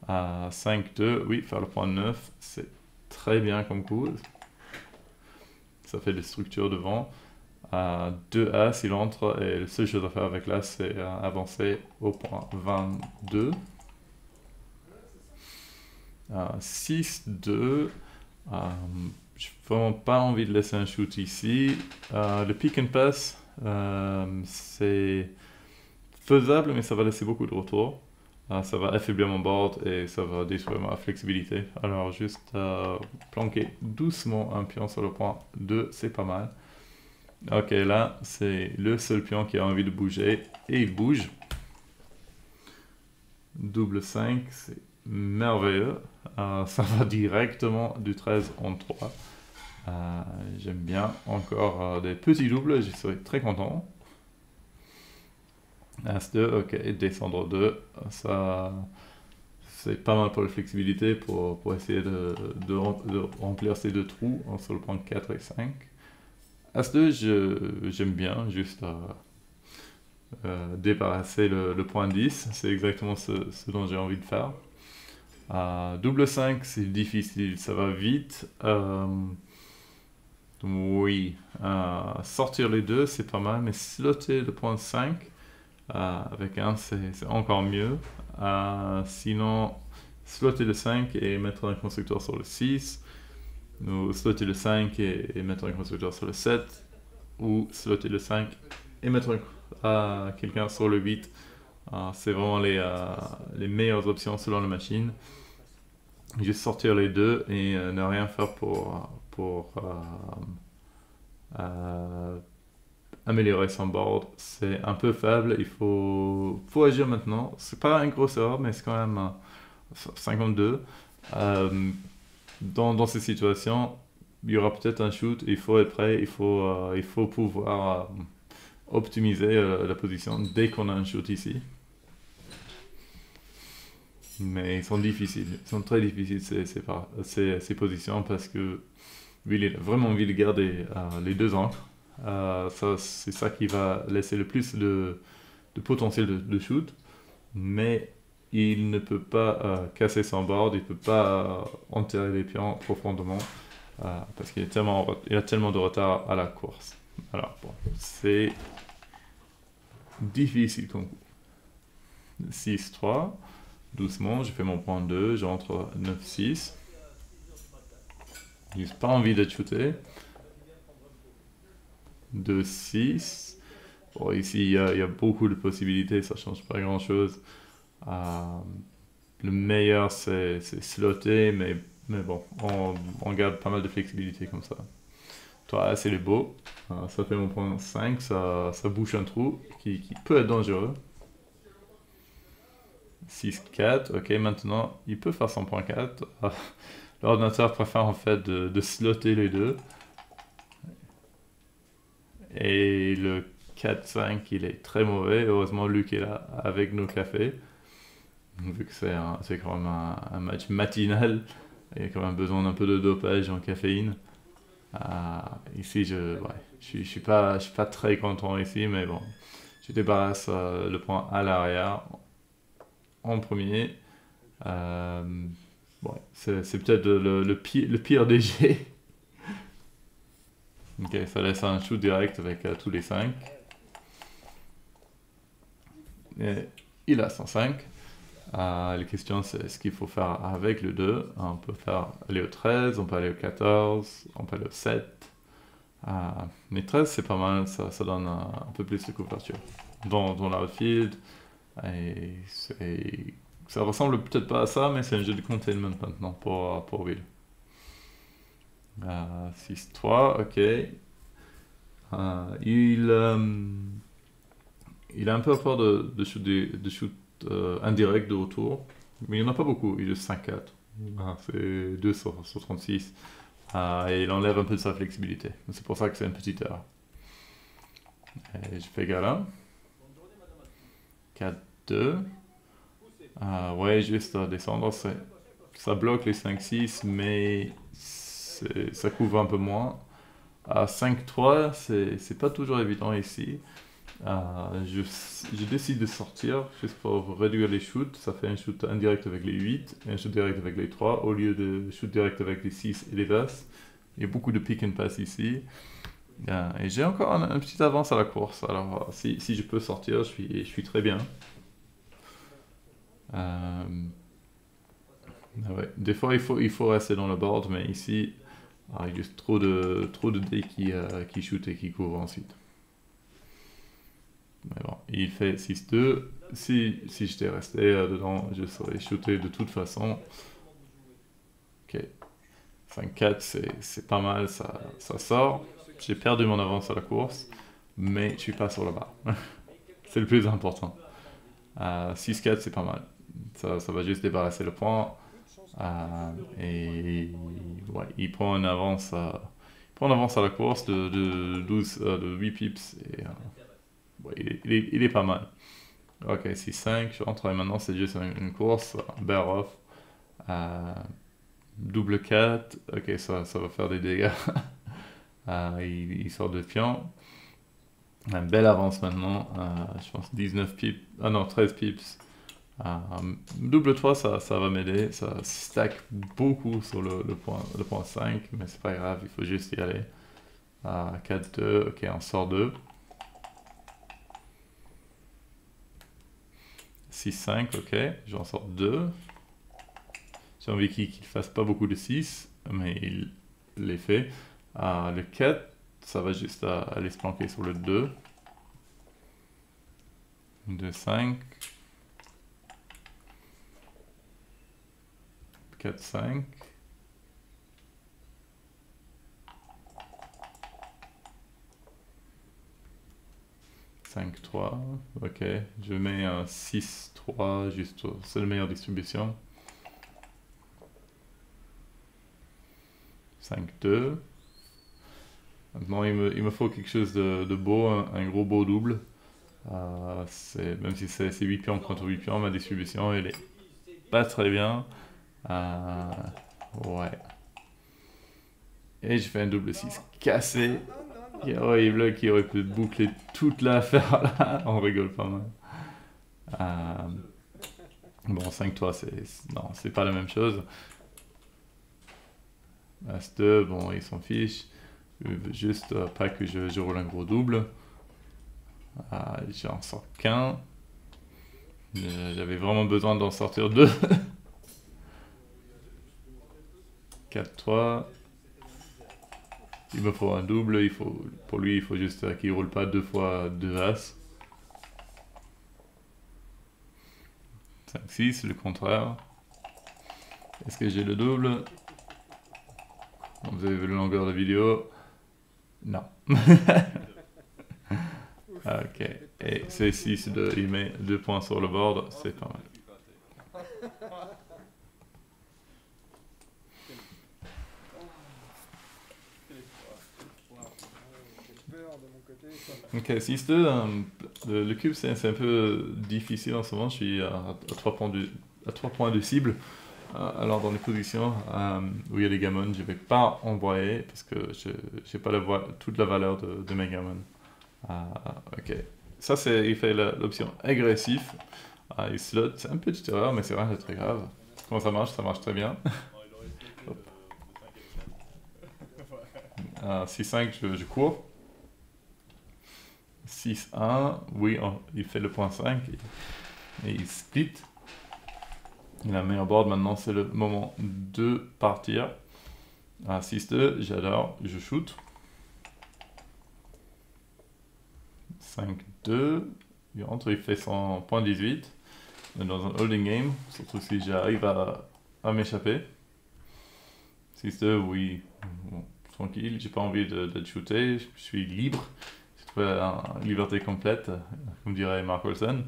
5-2, oui, faire le point 9, c'est très bien comme coup. Ça fait des structures devant. 2 As, il entre et la seule chose à faire avec l'As, c'est avancer au point 22. 6-2. J'ai vraiment pas envie de laisser un shoot ici. Le pick and pass, c'est faisable, mais ça va laisser beaucoup de retour. Ça va affaiblir mon board et ça va détruire ma flexibilité. Alors juste planquer doucement un pion sur le point 2, c'est pas mal. Ok, là, c'est le seul pion qui a envie de bouger et il bouge. Double 5, c'est merveilleux. Ça va directement du 13 en 3. J'aime bien. Encore des petits doubles, je serais très content. As2, ok, descendre 2. Ça, c'est pas mal pour la flexibilité, pour essayer de remplir ces 2 trous sur le point 4 et 5. As2, j'aime bien, juste débarrasser le point 10. C'est exactement ce dont j'ai envie de faire. Double 5, c'est difficile, ça va vite. Oui, sortir les 2, c'est pas mal, mais slotter le point 5 avec 1, c'est encore mieux. Sinon, slotter le 5 et mettre un constructeur sur le 6, ou slotter le 5 et mettre un constructeur sur le 7, ou slotter le 5 et mettre quelqu'un sur le 8. C'est vraiment les meilleures options selon la machine. Juste sortir les 2 et ne rien faire pour améliorer son board. C'est un peu faible, il faut agir maintenant. C'est pas une grosse erreur, mais c'est quand même 52. Dans ces situations, il y aura peut-être un shoot, il faut être prêt, il faut pouvoir optimiser la position dès qu'on a un shoot ici. Mais ils sont difficiles, ils sont très difficiles ces positions parce que lui, il a vraiment envie de garder les 2 ancres. C'est ça qui va laisser le plus de potentiel de shoot, mais il ne peut pas casser son board, il ne peut pas enterrer les pions profondément parce qu'il a tellement de retard à la course. Alors bon, c'est difficile comme coup. 6-3. Doucement, je fais mon point 2, j'entre 9-6. J'ai pas envie d'être shooté. 2-6. Bon, ici, il y a beaucoup de possibilités, ça change pas grand chose. Le meilleur, c'est slotter, mais bon, on garde pas mal de flexibilité comme ça. Toi, c'est les beaux. Ça fait mon point 5, ça bouche un trou qui peut être dangereux. 6-4, ok, maintenant il peut faire son point 4. L'ordinateur préfère en fait de slotter les 2. Et le 4-5, il est très mauvais. Heureusement, Luc est là avec nos cafés. Vu que c'est quand même un match matinal, il y a quand même besoin d'un peu de dopage en caféine. Ici, je suis pas très content ici, mais bon, je débarrasse le point à l'arrière en premier. Bon, c'est peut-être le pire DG Ok, ça laisse un shoot direct avec tous les 5. Et il a 105. La question c'est ce qu'il faut faire avec le 2. On peut aller au 13, on peut aller au 14, on peut aller au 7. Mais 13 c'est pas mal, ça donne un peu plus de couverture dans l'outfield. Et ça ressemble peut-être pas à ça, mais c'est un jeu de containment maintenant pour Will. 6-3, ok. Il a un peu peur de shoot indirect de retour, mais il n'y en a pas beaucoup, il est 5-4. C'est 2 sur 36. Et il enlève un peu de sa flexibilité. C'est pour ça que c'est une petite erreur. Et je fais gala. 4-2. Ouais, juste à descendre, ça bloque les 5-6, mais ça couvre un peu moins. À 5-3, c'est pas toujours évident ici. Je décide de sortir juste pour réduire les shoots. Ça fait un shoot indirect avec les 8 et un shoot direct avec les 3 au lieu de shoot direct avec les 6 et les As. Il y a beaucoup de pick and pass ici. Et j'ai encore un petit avance à la course. Alors si je peux sortir, je suis très bien. Ouais. Des fois il faut rester dans le board, mais ici il y a juste trop de dés qui shoot et qui couvrent ensuite. Mais bon, il fait 6-2. Si j'étais resté dedans, je serais shooté de toute façon. Ok. 5-4, c'est pas mal, ça sort. J'ai perdu mon avance à la course, mais je suis pas sur la barre. C'est le plus important. 6-4, c'est pas mal. Ça va juste débarrasser le point. Et ouais, il prend une avance à la course de 8 pips. Et, ouais, il est pas mal. Ok, 6-5, je rentre et maintenant c'est juste une course, bear off. Double 4, ok, ça va faire des dégâts. Il sort de pion. Un bel avance maintenant, je pense 19 pips, non 13 pips. Double 3 ça va m'aider, ça stack beaucoup sur le point 5, mais c'est pas grave, il faut juste y aller. 4-2, ok, on sort 2. 6-5, ok, j'en sors 2. J'ai envie qu'il fasse pas beaucoup de 6, mais il les fait. Le 4, ça va juste aller se planquer sur le 2. 2-5. 4-5. 5-3. Ok, je mets un 6-3, juste, c'est la meilleure distribution. 5-2. Maintenant, il me faut quelque chose de beau, un gros beau double. Même si c'est 8 pions contre 8 pions, ma distribution, elle est pas très bien. Ouais. Et je fais un double 6 cassé. Qui est horrible, qui aurait pu boucler toute l'affaire là. On rigole pas mal. Bon, 5-3, non, c'est pas la même chose. As-2, bon, ils s'en fichent. Juste pas que je roule un gros double. J'en sors qu'un. J'avais vraiment besoin d'en sortir 2. 4-3. Il me faut un double. Pour lui, il faut juste qu'il roule pas 2 fois 2 As. 5-6, le contraire. Est-ce que j'ai le double? Vous avez vu la longueur de vidéo? Non. Ok. Et c'est 6, il met 2 points sur le board, c'est pas mal. Ok, 6-2, le cube c'est un peu difficile en ce moment, je suis à 3 points de cible. Alors dans les positions où il y a des gammons, je ne vais pas envoyer parce que je n'ai pas toute la valeur de mes gammons. Ok, ça il fait l'option agressif. Il slot, c'est un petite erreur mais c'est rien de très grave. Comment ça marche? Ça marche très bien. 6-5, je cours. 6-1, oui, il fait le point 5 et il split. Il a meilleur board, maintenant c'est le moment de partir. 6-2, j'adore, je shoot. 5-2, il rentre, il fait son point 18. Dans un holding game, surtout si j'arrive à m'échapper. 6-2, oui, bon, tranquille, j'ai pas envie de shooter, je suis libre. J'ai trouvé une liberté complète, comme dirait Mark Olsen.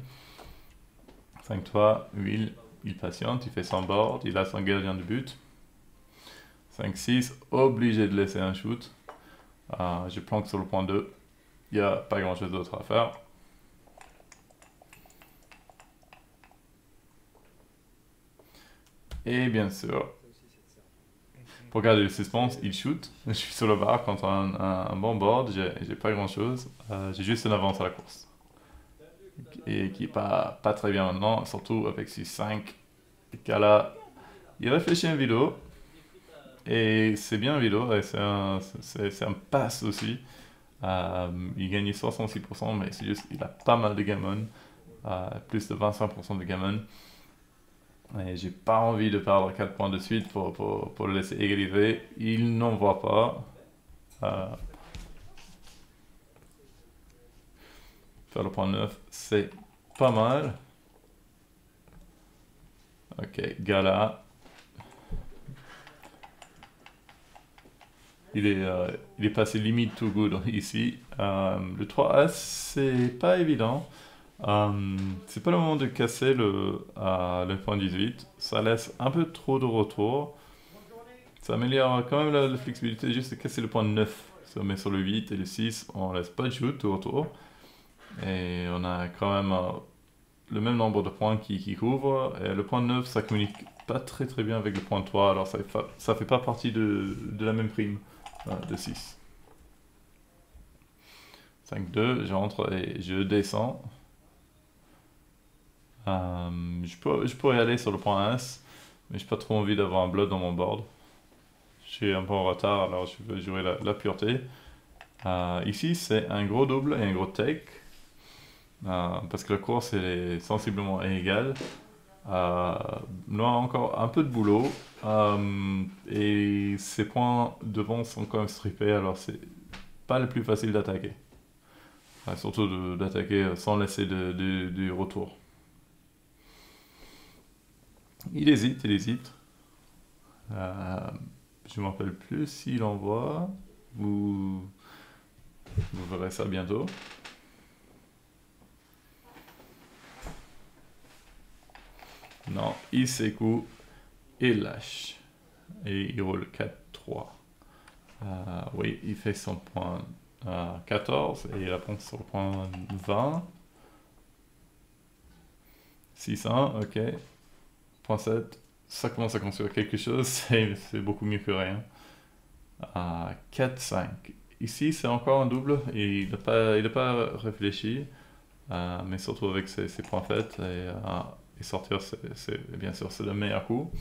5-3, oui, il patiente, il fait son board, il a son gardien de but. 5-6, obligé de laisser un shoot. Je planque sur le point 2. Il n'y a pas grand chose d'autre à faire. Et bien sûr, pour garder le suspense, il shoot. Je suis sur le bar contre un bon board, j'ai pas grand chose. J'ai juste une avance à la course. Et qui est pas très bien maintenant, surtout avec 6-5. Et là, il réfléchit un vidéo. Et c'est bien un vidéo, et c'est un pass aussi. Il gagnait 66%, mais c'est juste qu'il a pas mal de gammon. Plus de 25% de gammon. Et j'ai pas envie de perdre 4 points de suite pour le laisser égaliser. Il n'en voit pas. Faire le point 9, c'est pas mal. Ok, Gala. Il est passé limite too good ici. Le 3As, c'est pas évident. C'est pas le moment de casser le point 18. Ça laisse un peu trop de retour. Ça améliore quand même la flexibilité, juste de casser le point 9. Si on met sur le 8 et le 6, on laisse pas de shoot au retour. Et on a quand même le même nombre de points qui couvrent. Et le point 9, ça communique pas très bien avec le point 3. Alors ça fait pas partie de la même prime de 6. 5-2, j'entre et je descends. Je pourrais aller sur le point 1, mais j'ai pas trop envie d'avoir un blood dans mon board. Je suis un peu en retard, alors je veux jouer la pureté. Ici, c'est un gros double et un gros take. Parce que la course est sensiblement inégale. Là encore un peu de boulot. Et ces points devant sont quand même strippés, alors c'est pas le plus facile d'attaquer. Surtout d'attaquer sans laisser du retour. Il hésite. Je ne me rappelle plus s'il envoie. Vous verrez ça bientôt. Non, il s'écoule et lâche. Et il roule 4-3. Oui, il fait son point 14 et il apprend sur le point 20. 6-1, ok. Point 7. Ça commence à construire quelque chose, c'est beaucoup mieux que rien. 4-5. Ici, c'est encore un double et il n'a pas réfléchi, mais surtout avec ses points faits et sortir, bien sûr, c'est le meilleur coup.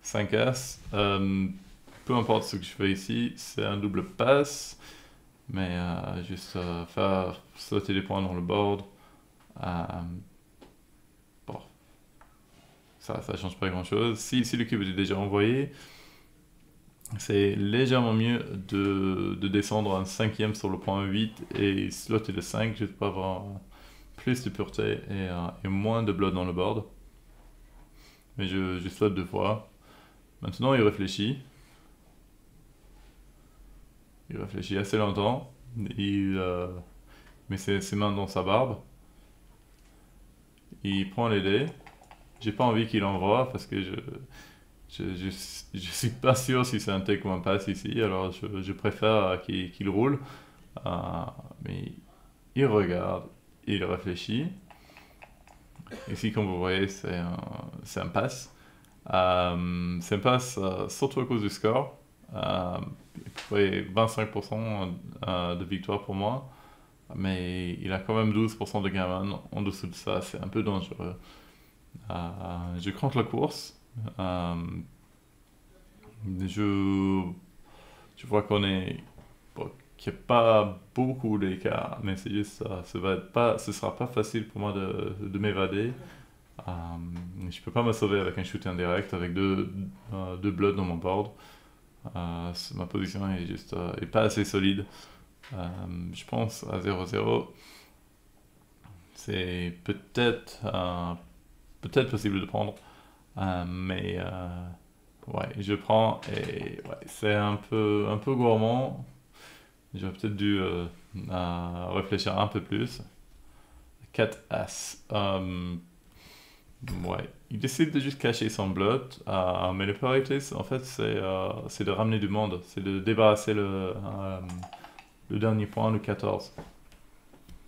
5As, peu importe ce que je fais ici, c'est un double passe, mais juste faire sauter des points dans le board. Bon, ça change pas grand chose. Si le cube est déjà envoyé, c'est légèrement mieux de descendre un cinquième sur le point 8 et slotter le 5 juste pour avoir plus de pureté et moins de blood dans le board. Mais je slot 2 fois. Maintenant il réfléchit. Il réfléchit assez longtemps. Il met ses mains dans sa barbe. Il prend les dés. J'ai pas envie qu'il envoie parce que je suis pas sûr si c'est un take ou un pass ici, alors je préfère qu'il roule. Mais il regarde, il réfléchit. Ici, comme vous voyez, c'est un pass. C'est un pass surtout à cause du score. 25% de victoire pour moi. Mais il a quand même 12% de gammon. En dessous de ça, c'est un peu dangereux. Je crank la course. Je Je vois qu'on est, bon, qu'il n'y a pas beaucoup d'écart, mais c'est juste ça. Ce sera pas facile pour moi de m'évader. Je peux pas me sauver avec un shoot indirect, avec deux bloods dans mon board. Ma position est juste est pas assez solide. Je pense à 0-0, c'est peut-être possible de prendre, mais ouais, je prends et ouais, c'est un peu gourmand. J'aurais peut-être dû réfléchir un peu plus. 4 As. Ouais, il décide de juste cacher son blood, mais le priorité, en fait, c'est de ramener du monde, c'est de débarrasser le dernier point, le 14.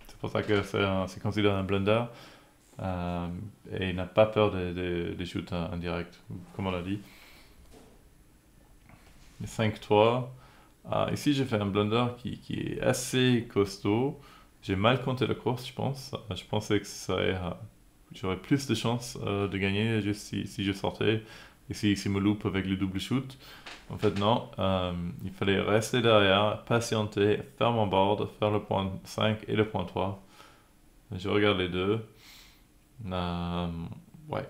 C'est pour ça que c'est considéré un blunder, et il n'a pas peur des shoots indirects, comme on l'a dit. Les 5-3. Ici, j'ai fait un blunder qui est assez costaud. J'ai mal compté la course, je pense. Je pensais que j'aurais plus de chances de gagner juste si je sortais et si me loupe avec le double shoot. En fait, non. Il fallait rester derrière, patienter, faire mon board, faire le point 5 et le point 3. Je regarde les deux. Ouais,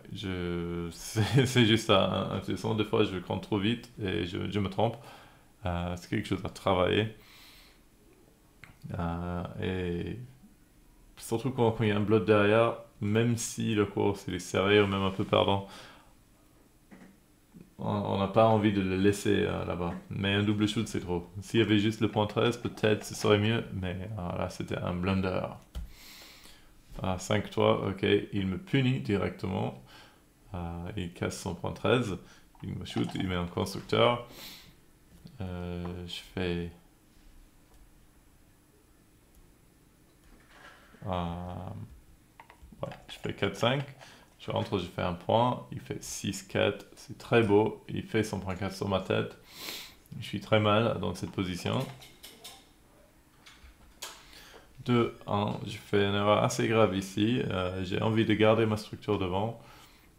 c'est juste intéressant. Des fois, je compte trop vite et je me trompe. C'est quelque chose à travailler. Et surtout quand il y a un bloc derrière, même si le course il est serré ou même un peu perdant, on n'a pas envie de le laisser là-bas. Mais un double shoot, c'est trop. S'il y avait juste le point 13, peut-être ce serait mieux, mais là c'était un blunder. 5-3, ok, il me punit directement. Il casse son point 13, il me shoot, il met un constructeur. Je fais. Ouais, je fais 4-5. Je rentre, je fais un point. Il fait 6-4. C'est très beau. Il fait son point 4 sur ma tête. Je suis très mal dans cette position. 2-1. Je fais une erreur assez grave ici. J'ai envie de garder ma structure devant.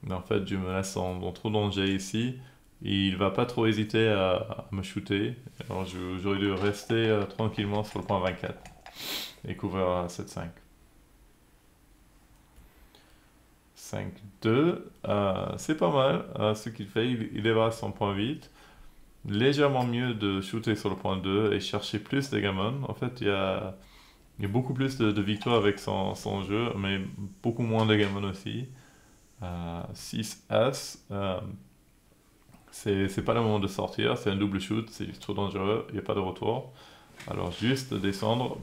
Mais en fait, je me laisse dans trop danger ici. Il va pas trop hésiter à me shooter. Alors j'aurais dû rester tranquillement sur le point 24 et couvrir à 7-5. 5-2, c'est pas mal ce qu'il fait, il dépasse son point 8. Légèrement mieux de shooter sur le point 2 et chercher plus de gammon. En fait, il y a beaucoup plus de victoires avec son jeu, mais beaucoup moins de gammon aussi. 6 As, c'est pas le moment de sortir, c'est un double shoot, c'est trop dangereux, il n'y a pas de retour. Alors juste descendre,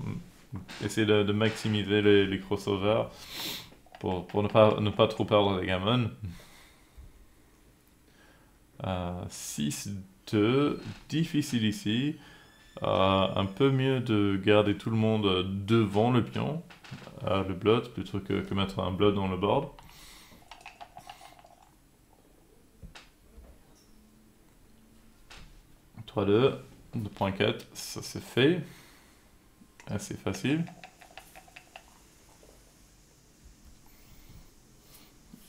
essayer de maximiser les crossovers pour ne pas trop perdre les gammons. 6-2, difficile ici. Un peu mieux de garder tout le monde devant le pion, le blood, plutôt que mettre un blood dans le board. « 3-2, 2.4, ça c'est fait, assez facile.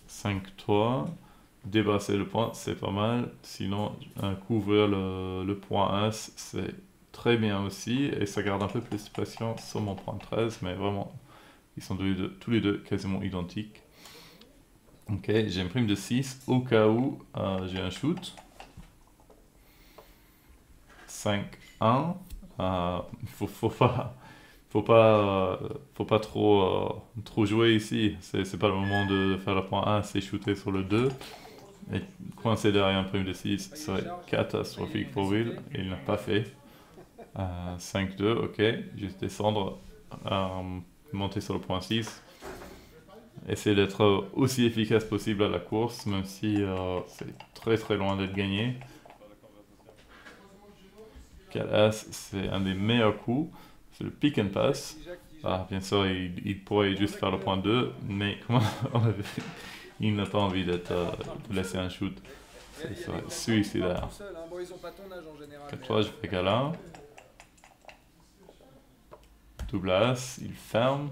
5-3, dépasser le point, c'est pas mal. Sinon, couvrir le point As, c'est très bien aussi. Et ça garde un peu plus de pression sur mon point 13, mais vraiment, ils sont tous les deux quasiment identiques. Ok, j'ai une prime de 6 au cas où j'ai un shoot. 5-1. Faut pas trop jouer ici. C'est pas le moment de faire le point 1, c'est shooter sur le 2. Et coincer derrière un prime de 6 serait catastrophique pour Will. Et il n'a pas fait. 5-2, ok. Juste descendre, monter sur le point 6. Essayer d'être aussi efficace possible à la course, même si c'est très très loin d'être gagné. 4 As, c'est un des meilleurs coups. C'est le pick and pass. Bien sûr, il pourrait juste faire le point 2, mais comme on a vu, il n'a pas envie de laisser un shoot. C'est suicidaire. 4-3, je fais câlin. Double As, il ferme.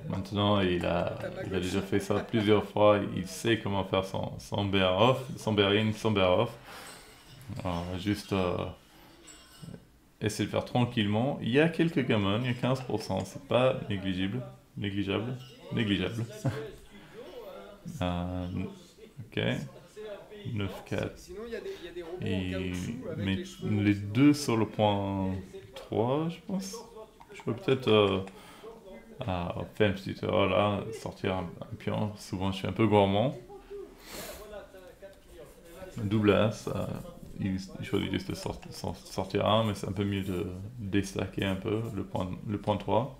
Maintenant, il a déjà fait ça plusieurs fois. Il sait comment faire son bear off, son bear in, son bear off. Juste essayer de faire tranquillement. Il y a quelques gammons, il y a 15%, c'est pas négligible. Négligeable. Négligeable. Ok. 9-4. Sinon, il y a des robots en Et caoutchouc avec mais les cheveux. les deux sur le point 3, je pense. Je peux peut-être faire une petite erreur là, sortir un pion. Souvent, je suis un peu gourmand. Double As, il choisit juste de sortir un, mais c'est un peu mieux de déstacker un peu le point 3.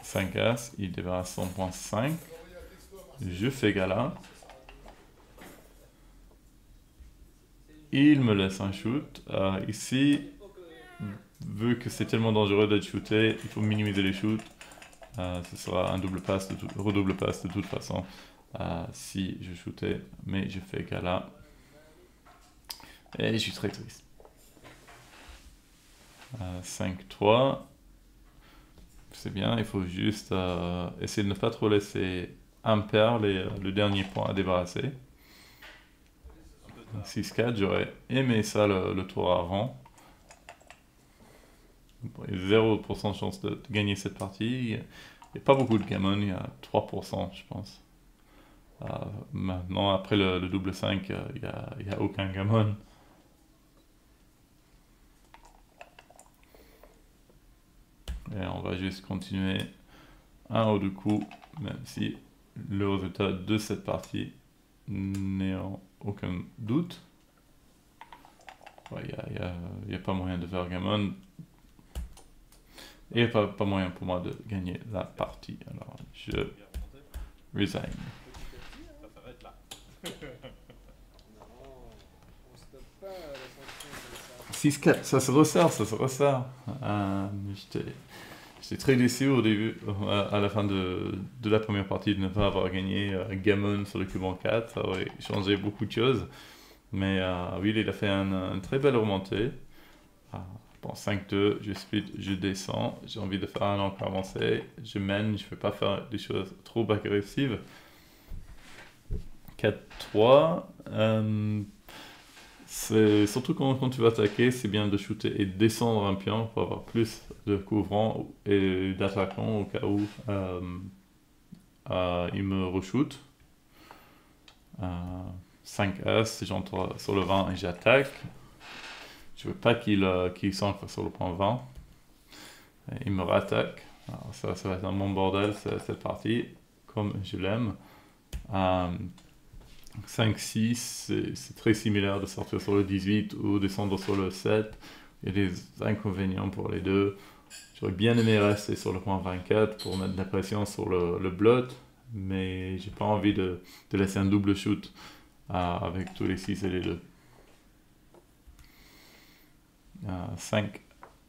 5 As, il débarrasse son point 5. Je fais gala. Il me laisse un shoot. Ici, vu que c'est tellement dangereux d'être shooté, il faut minimiser les shoots. Ce sera un redouble passe de toute façon si je shootais, mais je fais gala. Et je suis très triste. 5-3. C'est bien, il faut juste essayer de ne pas trop laisser un pair le dernier point à débarrasser. 6-4, j'aurais aimé ça le tour avant. Il y a 0% de chance de gagner cette partie. Il n'y a pas beaucoup de gammon, il y a 3% je pense. Maintenant, après le double 5, il n'y a aucun gammon. Et on va juste continuer un ou deux coups, même si le résultat de cette partie n'est en aucun doute. Il n'y a pas moyen de faire gammon. Et il n'y a pas moyen pour moi de gagner la partie. Alors, je resign. Ça s'arrête là. Non, on stoppe pas la sanction comme ça. 6-4, ça se resserre, ça se resserre. J'étais très déçu au début, à la fin de la première partie, de ne pas avoir gagné gammon sur le cube en 4. Ça aurait changé beaucoup de choses. Mais oui, il a fait une très belle remontée. Bon, 5-2, je split, je descends. J'ai envie de faire un encre avancé. Je mène, je ne vais pas faire des choses trop agressives. 4-3. Surtout quand tu vas attaquer, c'est bien de shooter et descendre un pion pour avoir plus de couvrants et d'attaquants au cas où il me re-shoot. 5 As, j'entre sur le 20 et j'attaque. Je veux pas qu'il s'ancre sur le point 20. Et il me rattaque. Alors ça va être un bon bordel cette partie, comme je l'aime. 5-6, c'est très similaire de sortir sur le 18 ou descendre sur le 7. Il y a des inconvénients pour les deux. J'aurais bien aimé rester sur le point 24 pour mettre de la pression sur le blot, mais j'ai pas envie de laisser un double shoot avec tous les 6 et les 2. 5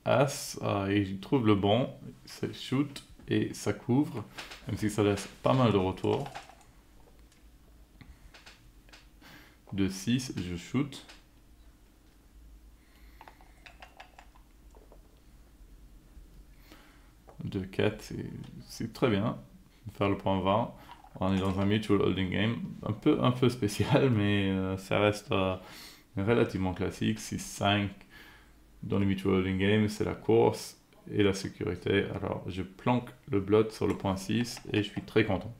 As, et je trouve le bon, ça shoot et ça couvre, même si ça laisse pas mal de retours. 2-6, je shoot. De 4, c'est très bien. Faire le point 20. On est dans un mutual holding game. Un peu spécial, mais ça reste relativement classique. 6-5 dans le mutual holding game, c'est la course et la sécurité. Alors, je planque le blot sur le point 6 et je suis très content.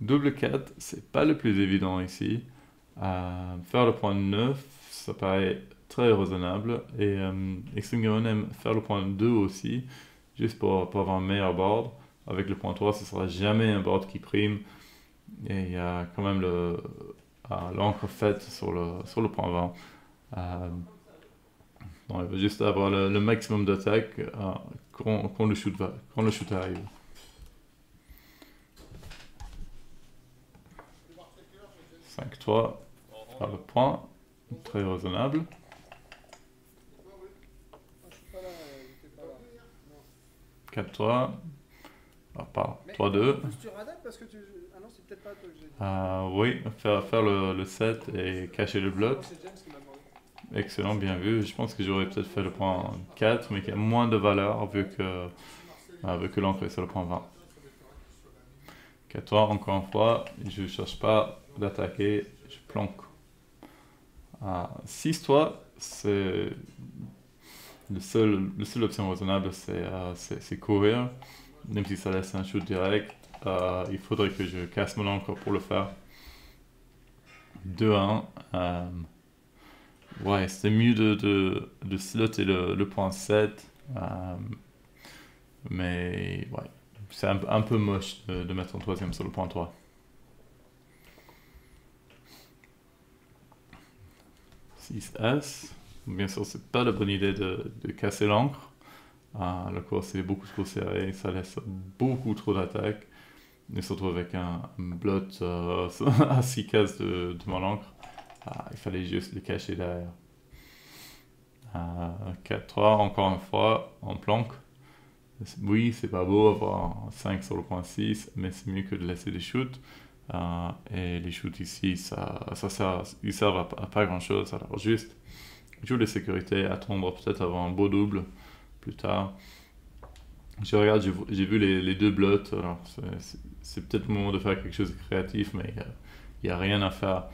Double 4, c'est pas le plus évident ici. Faire le point 9, ça paraît très raisonnable. Et Extreme Gammon aime faire le point 2 aussi, juste pour avoir un meilleur board. Avec le point 3, ce sera jamais un board qui prime. Et il y a quand même l'encre faite sur le point 20. Donc il va juste avoir le maximum d'attaque quand le shoot arrive. « 5-3, faire le point, très raisonnable. » Moi, je suis pas là, j'étais pas là. Non. 4-3, pardon, Mais 3-2. en plus, tu radaptes parce que tu. Ah non, c'est peut-être pas toi que j'ai dit. Oui, faire le 7 et cacher le bloc. Non, c'est James qui m'a demandé. Excellent, bien vu. Je pense que j'aurais peut-être fait le point 4, mais qui a moins de valeur vu que l'encre est sur le point 20. 4-3, encore une fois, je ne cherche pas d'attaquer, je planque. 6-3, c'est le seule option raisonnable, c'est courir. Même si ça laisse un shoot direct, il faudrait que je casse mon encre pour le faire. 2-1. Ouais, c'est mieux de slotter le point 7. Mais ouais, c'est un peu moche de mettre un troisième sur le point 3. 6-As. Bien sûr, c'est pas la bonne idée de casser l'encre. La course est beaucoup trop serrée, ça laisse beaucoup trop d'attaques. On se retrouve avec un blot à 6 cases de mon encre. Il fallait juste le cacher derrière. 4-3, encore une fois, en planque. Oui, c'est pas beau avoir 5 sur le point 6, mais c'est mieux que de laisser des shoots. Et les shoots ici, ils servent à pas grand chose. Alors juste jouer les sécurités, attendre peut-être avoir un beau double plus tard. Je regarde, j'ai vu les deux blots. Alors c'est peut-être le moment de faire quelque chose de créatif, mais il n'y a rien à faire.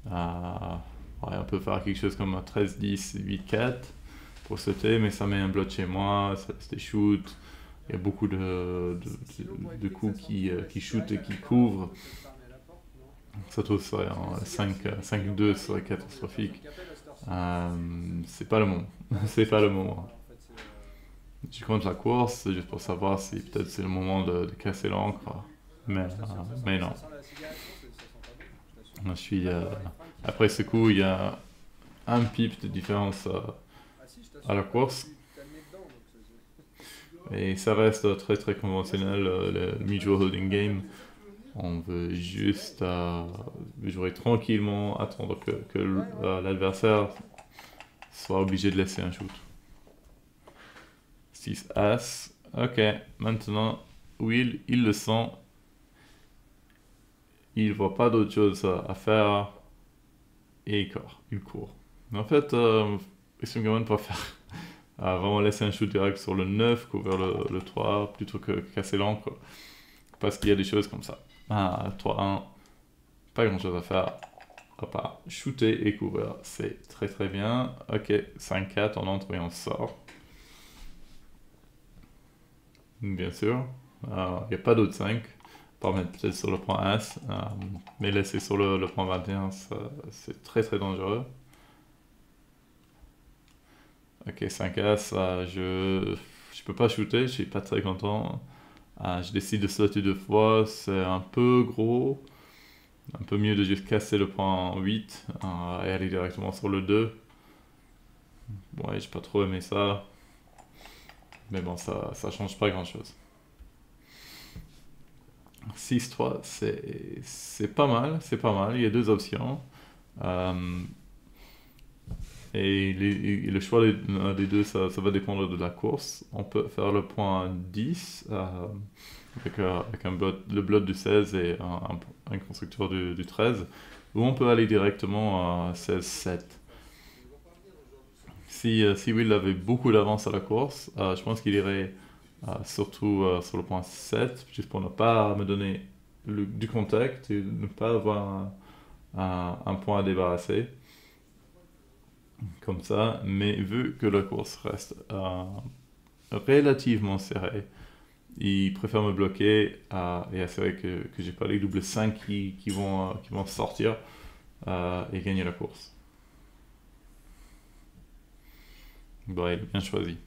Ouais, on peut faire quelque chose comme un 13-10, 8-4 pour sauter, mais ça met un blot chez moi, ça laisse des shoots. Il y a beaucoup de coups qui shootent et qui couvrent. Surtout sur un 5-2 serait catastrophique. C'est pas le moment. C'est pas le moment. Je compte la course juste pour savoir si peut-être c'est le moment de casser l'encre. Mais non. Je suis, après ce coup, il y a un pip de différence à la course. Et ça reste très très conventionnel, le mutual holding game. On veut juste jouer tranquillement, attendre que l'adversaire soit obligé de laisser un shoot. 6 As. Ok, maintenant, Will, il le sent. Il voit pas d'autre chose à faire. Et il court. Mais en fait, Extreme Gammon peut faire vraiment laisser un shoot direct sur le 9, couvrir le 3, plutôt que casser l'encre. Parce qu'il y a des choses comme ça. 3-1, pas grand chose à faire. À part shooter et couvrir. C'est très très bien. Ok, 5-4, on entre et on sort. Bien sûr. Il n'y a pas d'autre 5. Pas mettre peut-être sur le point As. Mais laisser sur le point 21, c'est très très dangereux. Ok, 5 As, je peux pas shooter, je suis pas très content. Je décide de slotter 2 fois, c'est un peu gros. Un peu mieux de juste casser le point 8 et aller directement sur le 2. Ouais, j'ai pas trop aimé ça. Mais bon, ça change pas grand chose. 6-3, c'est pas mal, il y a deux options. Et le choix des deux, ça va dépendre de la course. On peut faire le point 10 avec le blot du 16 et un constructeur du 13, ou on peut aller directement à 16-7. Si Will avait beaucoup d'avance à la course, je pense qu'il irait surtout sur le point 7, juste pour ne pas me donner du contact et ne pas avoir un point à débarrasser. Comme ça, mais vu que la course reste relativement serrée, il préfère me bloquer et assurer que j'ai pas les doubles 5 qui vont sortir et gagner la course. Bon, il a bien choisi.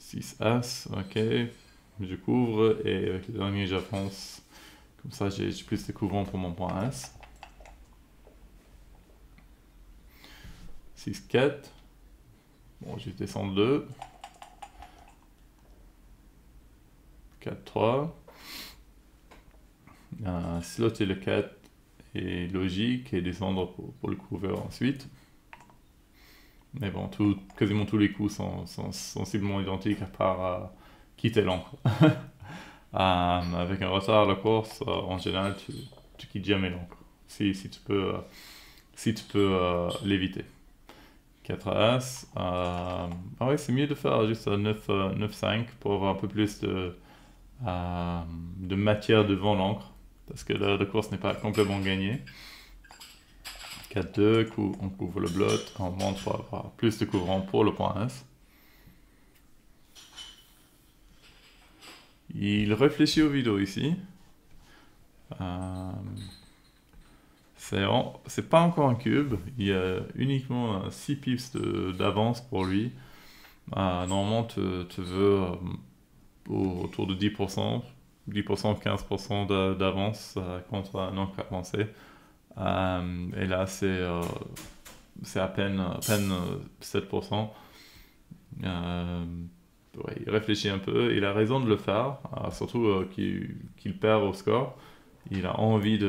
« 6 As, ok. Je couvre et avec le dernier j'avance. Comme ça j'ai plus de couvrants pour mon point As. 6-4. Bon, je descends 2. 4-3. Slotter le 4 est logique et descendre pour le couvert ensuite. Mais bon, quasiment tous les coups sont sensiblement identiques à part quitter l'encre. Avec un retard à la course, en général, tu quittes jamais l'encre. Si tu peux l'éviter. 4 As. Ouais, c'est mieux de faire juste 9-5 pour avoir un peu plus de matière devant l'encre. parce que la course n'est pas complètement gagnée. 4-2, on couvre le blot, on monte pour avoir plus de couvrants pour le point S. Il réfléchit au vidéo ici. C'est pas encore un cube, il y a uniquement 6 pips d'avance pour lui. Normalement, tu veux autour de 10%, 15% contre un encre avancé. Et là, c'est à peine 7%. Ouais, il réfléchit un peu, il a raison de le faire, surtout qu'il perd au score. Il a envie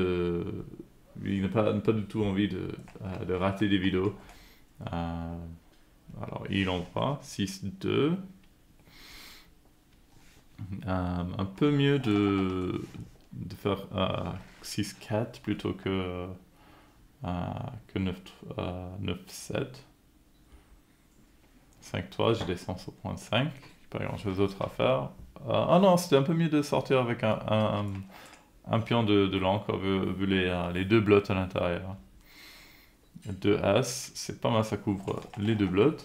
il n'a pas du tout envie de rater des vidéos. Alors, il envoie 6-2. Un peu mieux de faire 6-4 plutôt que 9-7. 5-3, je descends sur point 5. Pas grand chose d'autre à faire. Ah non, c'était un peu mieux de sortir avec un pion de l'encre vu les deux blots à l'intérieur. 2 As, c'est pas mal, ça couvre les deux blots.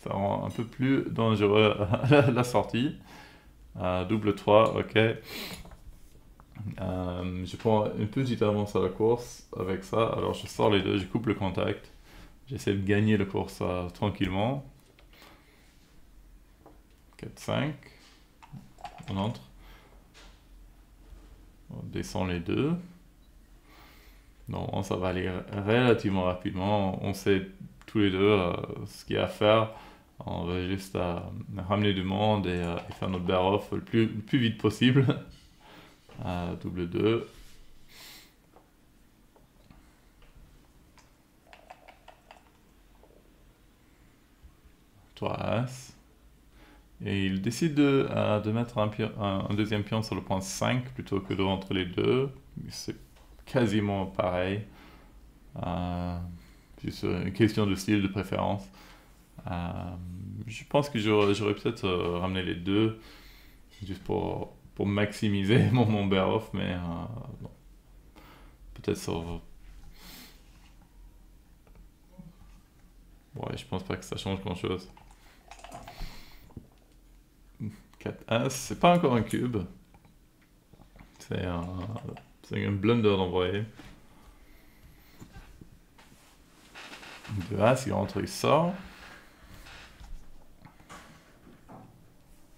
Ça rend un peu plus dangereux la sortie. Double 3, ok. Je prends une petite avance à la course avec ça. Alors je sors les deux, je coupe le contact. J'essaie de gagner la course tranquillement. 4-5. On entre. On descend les deux. Non, ça va aller relativement rapidement. On sait tous les deux ce qu'il y a à faire. On va juste ramener du monde et faire notre bear-off le plus vite possible. Double 2. Toi As. Et il décide de mettre un deuxième pion sur le point 5 plutôt que de entre les deux. C'est quasiment pareil. Juste une question de style, de préférence. Je pense que j'aurais peut-être ramené les deux juste pour maximiser mon bear-off, mais non. Peut-être ça. Ouais, je pense pas que ça change grand-chose. 4 As, c'est pas encore un cube. C'est un blunder d'envoyer. 2 As, il rentre, il sort.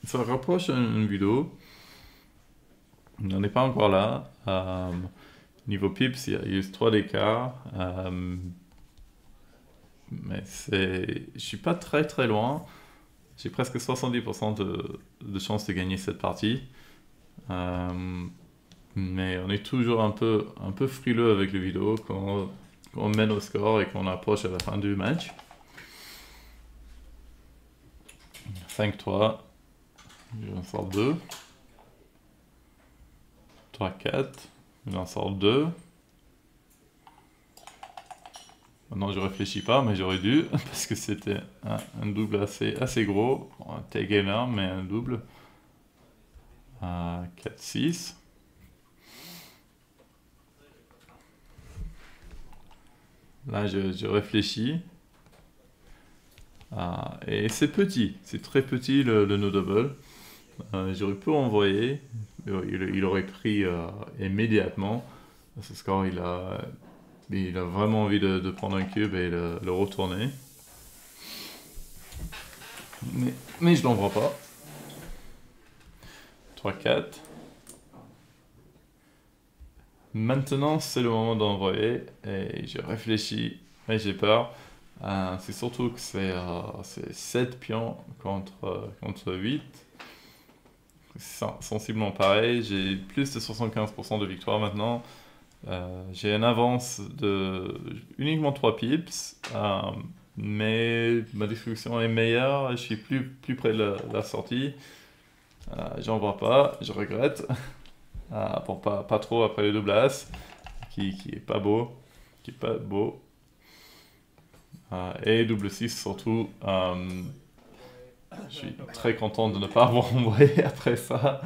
Ça rapproche une vidéo. On n'en est pas encore là. Niveau pips, il y a juste 3 d'écart. Mais je suis pas très très loin. J'ai presque 70% de chance de gagner cette partie. Mais on est toujours un peu frileux avec les vidéos quand on mène au score et qu'on approche à la fin du match. 5-3. J'en sors 2. 3-4. J'en sors 2. Maintenant, je réfléchis pas, mais j'aurais dû, parce que c'était un double assez gros. Un take énorme, mais un double. 4-6. Là, je réfléchis. Et c'est petit, c'est très petit le no double. J'aurais pu envoyer, il aurait pris immédiatement. Ce score, il a vraiment envie de prendre un cube et le retourner. Mais je l'envoie pas. 3-4. Maintenant, c'est le moment d'envoyer et je réfléchis, mais j'ai peur. C'est surtout que c'est 7 pions contre 8. C'est sensiblement pareil. J'ai plus de 75% de victoire maintenant. J'ai une avance de uniquement 3 pips. Mais ma distribution est meilleure. Je suis plus près de la sortie. J'en vois pas, je regrette. Pour pas trop après le double as, qui est pas beau. Et double 6 surtout. Je suis très content de ne pas avoir envoyé après ça.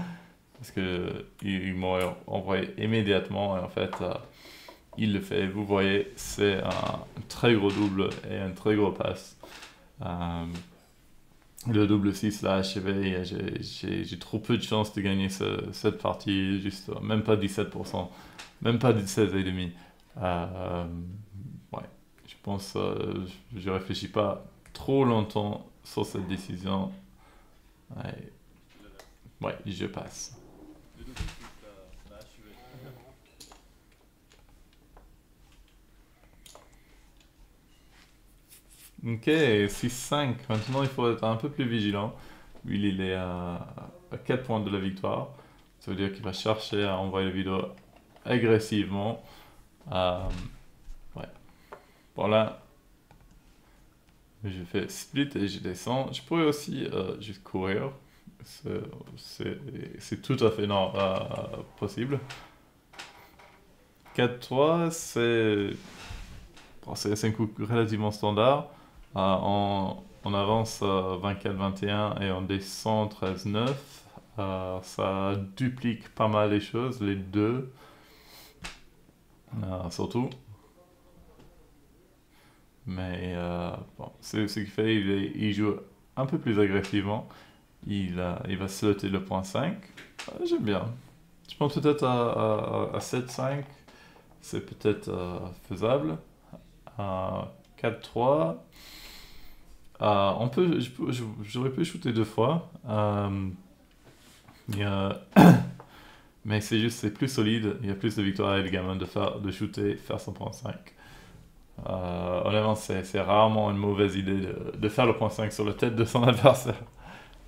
parce que il m'aurait envoyé immédiatement et en fait il le fait. Vous voyez, c'est un très gros double et un très gros pass. Euh, le double 6 l'a achevé et j'ai trop peu de chances de gagner cette partie, juste même pas 17%, même pas 17,5%. Euh, ouais, je pense, je réfléchis pas trop longtemps sur cette décision. Ouais, ouais, je passe. Le double 6 l'a achevé. Ok, 6-5. Maintenant, il faut être un peu plus vigilant. Lui, il est à 4 points de la victoire. Ça veut dire qu'il va chercher à envoyer la vidéo agressivement. Euh, ouais. Bon, là, je fais split et je descends. Je pourrais aussi juste courir. C'est c'est tout à fait non, possible. 4-3, bon, c'est un coup relativement standard. On avance 24-21 et on descend 13-9. Ça duplique pas mal les choses, les deux, surtout. Mais bon, c'est ce qu'il fait, il joue un peu plus agressivement. Il va slotter le point 5. J'aime bien. Je pense peut-être à 7-5, c'est peut-être faisable. À 4-3, j'aurais pu shooter deux fois. Il y a- mais c'est juste, c'est plus solide. Il y a plus de victoires à Gammon de shooter, faire son point 5. Honnêtement, c'est rarement une mauvaise idée de faire le point 5 sur la tête de son adversaire.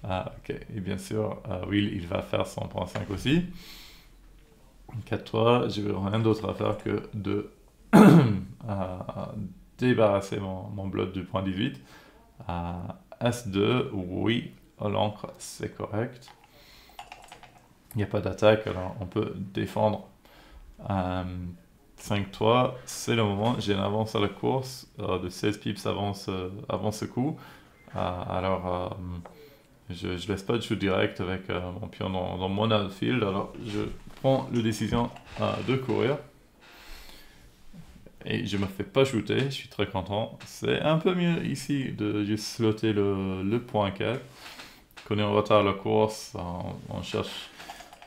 Ok. Et bien sûr, Will, il va faire son point 5 aussi. 4-3, je n'ai rien d'autre à faire que de débarrasser mon bloc du point 18. S2, oui, à l'encre, c'est correct. Il n'y a pas d'attaque, alors on peut défendre. 5-3, c'est le moment. J'ai une avance à la course de 16 pips avant ce coup. Alors, je ne laisse pas de shoot direct avec mon pion dans mon outfield. Alors, je prends la décision de courir. Et je me fais pas shooter, je suis très content. C'est un peu mieux ici de juste slotter le point 4. Quand on est en retard à la course, on cherche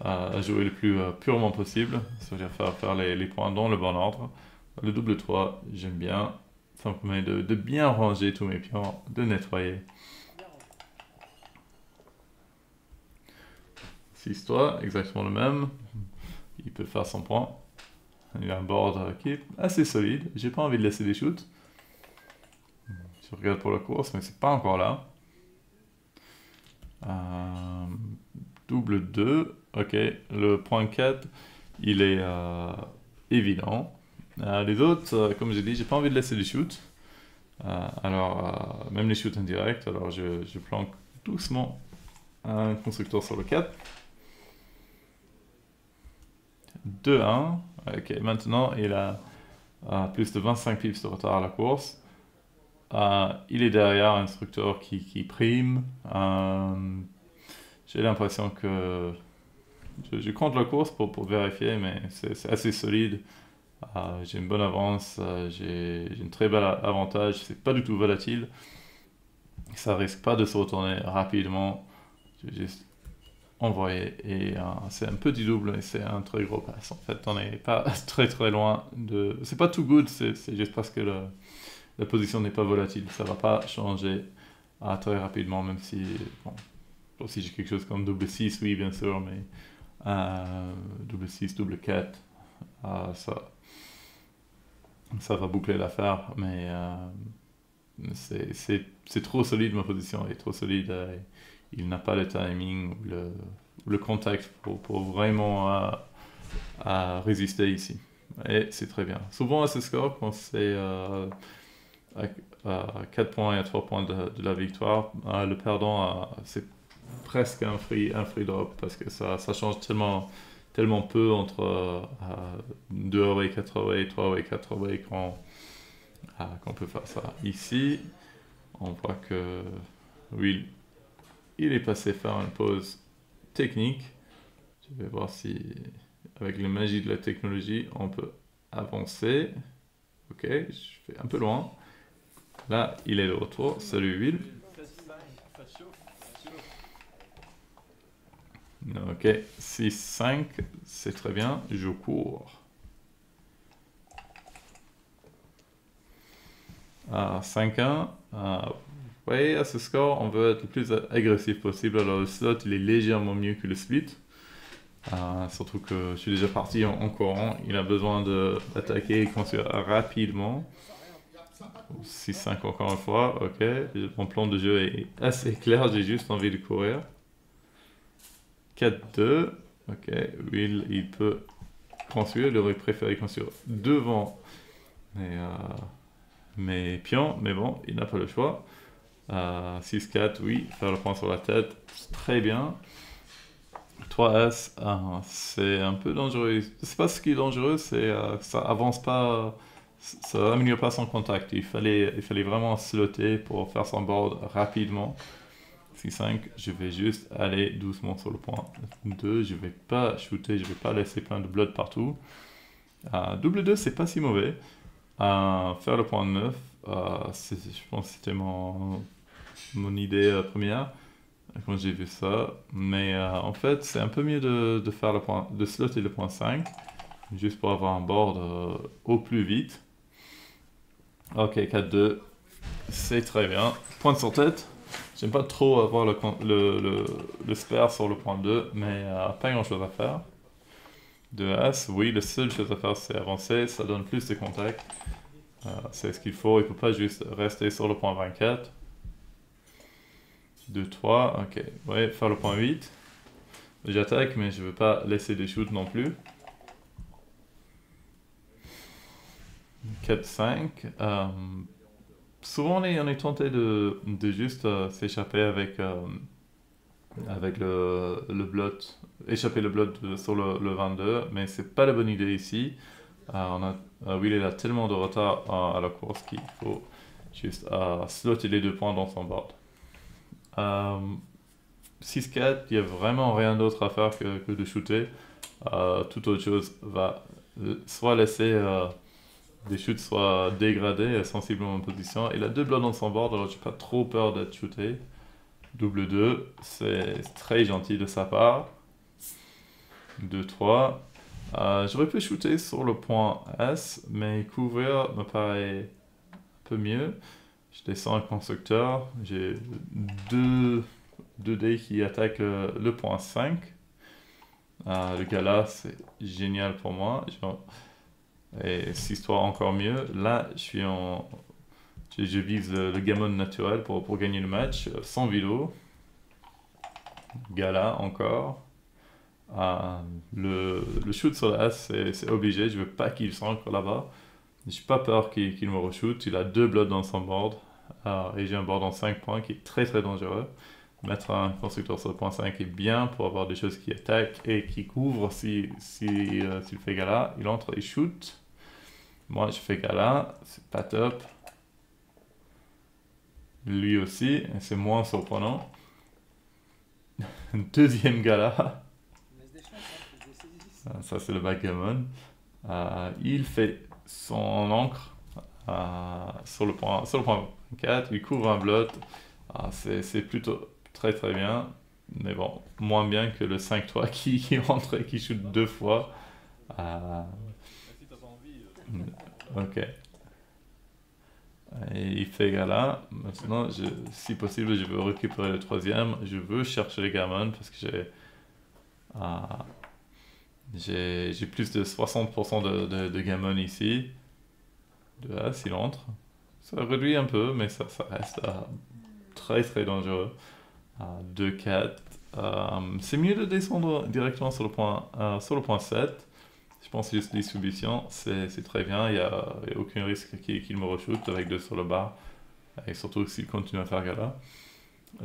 à jouer le plus purement possible, c'est-à-dire faire les points dans le bon ordre. Le double 3, j'aime bien. Ça me permet de bien ranger tous mes pions, de nettoyer. 6-3, exactement le même. Il peut faire son point. Il a un board qui est assez solide. J'ai pas envie de laisser des shoots. Je regarde pour la course, mais c'est pas encore là. Double 2. Ok, le point 4, il est évident. Les autres, comme j'ai dit, j'ai pas envie de laisser des shoots. Alors, même les shoots indirects, alors je planque doucement un constructeur sur le 4. 2-1. Ok, maintenant il a plus de 25 pips de retard à la course. Il est derrière un instructeur qui prime. J'ai l'impression que je compte la course pour vérifier, mais c'est assez solide. J'ai une bonne avance, j'ai une très belle avantage, c'est pas du tout volatile. Ça risque pas de se retourner rapidement. Je vais juste envoyer et c'est un petit double et c'est un très gros pass. En fait, on n'est pas très très loin de. C'est pas too good, c'est juste parce que la position n'est pas volatile. Ça va pas changer très rapidement, même si. Bon, si j'ai quelque chose comme double 6, oui, bien sûr, mais double 6, double 4, ça va boucler l'affaire, mais c'est trop solide, ma position est trop solide. Il n'a pas le timing ou le contact pour vraiment résister ici. Et c'est très bien. Souvent à ce score, quand c'est à 4 points et à 3 points de la victoire, le perdant, c'est presque un free drop parce que ça change tellement peu entre 2 away, 4 away, 3 away, 4 away qu'on peut faire ça. Ici, on voit que oui, il est passé faire une pause technique. Je vais voir si, avec les magies de la technologie, on peut avancer. Ok, je fais un peu loin. Là, il est de retour. Salut Will. Faites chaud. Ok, 6-5, c'est très bien. Je cours. 5-1. Oui, à ce score, on veut être le plus agressif possible. Alors le slot, il est légèrement mieux que le split. Surtout que je suis déjà parti en courant. Il a besoin d'attaquer et construire rapidement. 6-5 encore une fois, ok. Mon plan de jeu est assez clair, j'ai juste envie de courir. 4-2, ok. Will, il peut construire, il aurait préféré construire devant mes pions, mais bon, il n'a pas le choix. 6-4, oui, faire le point sur la tête, très bien. 3-As, c'est un peu dangereux. C'est pas ce qui est dangereux, c'est ça avance pas, ça améliore pas son contact. Il fallait vraiment slotter pour faire son board rapidement. 6-5, je vais juste aller doucement sur le point 2. Je vais pas shooter, je vais pas laisser plein de blood partout. Double 2, c'est pas si mauvais. Faire le point 9, je pense que c'était mon idée première quand j'ai vu ça. Mais en fait, c'est un peu mieux de faire le point, de slotter le point 5, juste pour avoir un board au plus vite. Ok, 4-2, c'est très bien. Point sur tête. J'aime pas trop avoir le spare sur le point 2, mais pas grand chose à faire. 2 As, oui, la seule chose à faire c'est avancer, ça donne plus de contact. C'est ce qu'il faut, il ne faut pas juste rester sur le point 24. 2, 3, ok. Ouais, faire le point 8. J'attaque, mais je veux pas laisser des shoots non plus. 4, 5. Souvent, on est tenté de juste s'échapper avec le blot, échapper le blot sur le 22, mais c'est pas la bonne idée ici. Will a tellement de retard à la course qu'il faut juste slotter les 2 points dans son board. 6-4, il n'y a vraiment rien d'autre à faire que de shooter. Toute autre chose va soit laisser des shoots soit dégradés sensiblement en position. Il a 2 blocs dans son board, alors j'ai pas trop peur d'être shooté. Double 2, c'est très gentil de sa part. 2-3. J'aurais pu shooter sur le point S, mais couvrir me paraît un peu mieux. Je descends un constructeur, j'ai 2 dés qui attaquent le point 5. Le gala, c'est génial pour moi. Et 6-3 encore mieux. Là, je vise le gammon naturel pour gagner le match, sans vélo. Gala encore. Le shoot sur la As, c'est obligé, je veux pas qu'il s'ancre là-bas. J'ai pas peur qu'il me re-shoot. Il a 2 blots dans son board. Et j'ai un board en 5 points qui est très très dangereux. Mettre un constructeur sur le point 5 est bien pour avoir des choses qui attaquent et qui couvrent s'il fait gala. Il entre et shoot. Moi je fais gala, c'est pas top. Lui aussi, c'est moins surprenant. Deuxième gala. Ça c'est le backgammon. Il fait son encre sur le point 4, il couvre un blot. C'est plutôt très très bien, mais bon, moins bien que le 5-3 qui rentre et qui shoot 2 fois. Si t'as pas envie. Ok. Et il fait gala. Maintenant, si possible, je veux récupérer le 3e. Je veux chercher le gammon parce que j'ai plus de 60% de gammon ici. De A s'il entre. Ça réduit un peu, mais ça reste très très dangereux. 2-4. C'est mieux de descendre directement sur le point 7. Je pense que juste distribution, c'est très bien. Il n'y a aucun risque qu'il me re-shoot avec 2 sur le bar. Et surtout s'il continue à faire gala.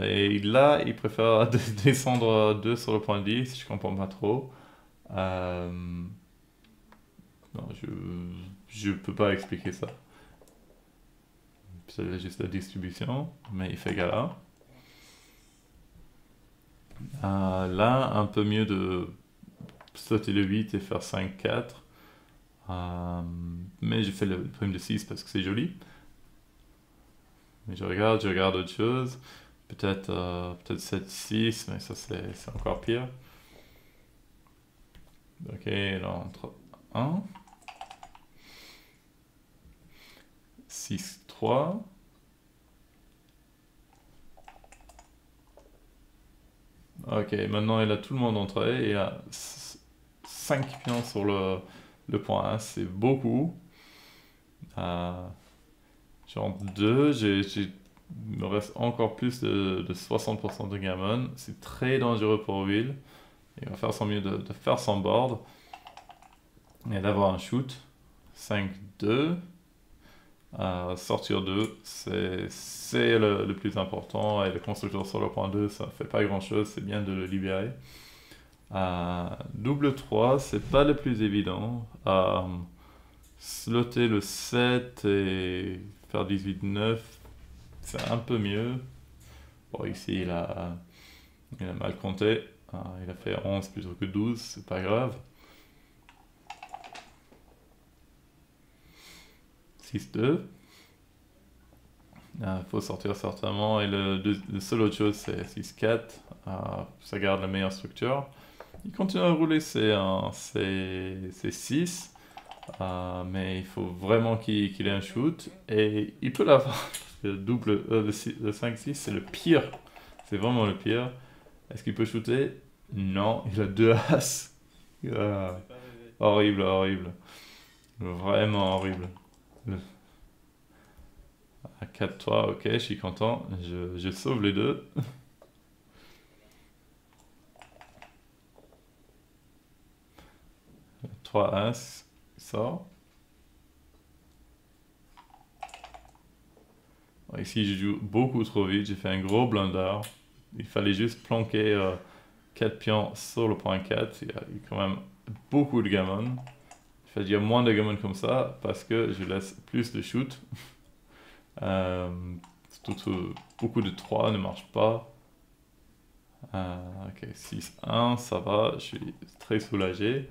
Et là, il préfère descendre 2 sur le point 10. Je comprends pas trop. Non, je peux pas expliquer ça. C'est juste la distribution, mais il fait gala. Là, un peu mieux sauter le 8 et faire 5-4. Mais j'ai fait le prime de 6 parce que c'est joli. Mais je regarde autre chose. Peut-être 7-6, mais ça c'est encore pire. Ok, là entre 1. 6-3. Ok, maintenant il a tout le monde entré. Il a 5 pions sur le point 1, c'est beaucoup. Genre 2, il me reste encore plus de 60% de gammon. C'est très dangereux pour Will. Il va faire son mieux de faire son board et d'avoir un shoot. 5-2. Sortir 2, c'est le plus important. Et le constructeur sur le point 2, ça fait pas grand chose, c'est bien de le libérer. Double 3, c'est pas le plus évident. Slotter le 7 et faire 18-9, c'est un peu mieux. Bon, ici, il a mal compté. Il a fait 11 plutôt que 12, c'est pas grave. 6-2. Faut sortir certainement. Et le seul autre chose, c'est 6-4. Ça garde la meilleure structure. Il continue à rouler ses 6. Mais il faut vraiment qu'il ait un shoot. Et il peut l'avoir. Le 5-6, c'est le pire. C'est vraiment le pire. Est-ce qu'il peut shooter? Non, il a 2 as. Horrible, horrible. Vraiment horrible. À 4-3, ok, je suis content. Je sauve les deux. Trois as, il sort. Bon, ici, je joue beaucoup trop vite. J'ai fait un gros blunder. Il fallait juste planquer 4 pions sur le point 4. Il y a quand même beaucoup de gammon. Il faut dire moins de gammon comme ça parce que je laisse plus de shoot. Beaucoup de 3 ne marche pas. Ok, 6-1, ça va, je suis très soulagé.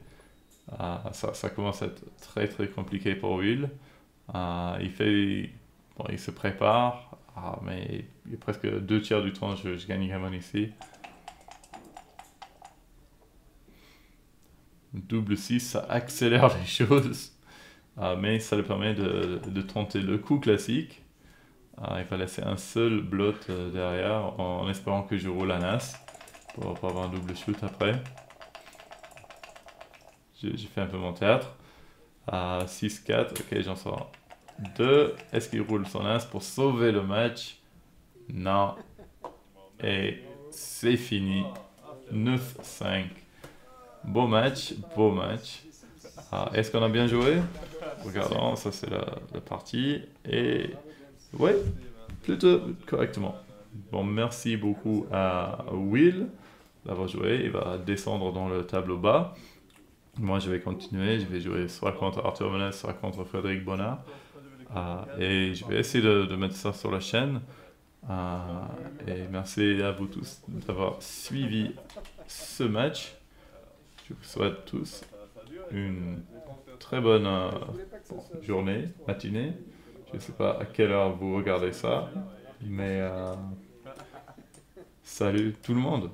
Ça commence à être très très compliqué pour Will. Il se prépare, mais il y a presque 2 tiers du temps, je gagne gammon ici. Double 6, ça accélère les choses, mais ça le permet de tenter le coup classique. Il va laisser un seul blot derrière en espérant que je roule un as pour avoir un double shoot après. J'ai fait un peu mon théâtre. 6-4, ok, j'en sors 2. Est-ce qu'il roule son as pour sauver le match? Non. Et c'est fini. 9-5. Beau match, beau match. Est-ce qu'on a bien joué? Regardons, ça c'est la partie. Et ouais, plutôt correctement. Bon, merci beaucoup à Will d'avoir joué. Il va descendre dans le tableau bas. Moi, je vais continuer. Je vais jouer soit contre Arthur Menez, soit contre Frédéric Bonnard. Et je vais essayer de mettre ça sur la chaîne. Et merci à vous tous d'avoir suivi ce match. Je vous souhaite tous une très bonne journée, matinée. Je ne sais pas à quelle heure vous regardez ça, mais salut tout le monde.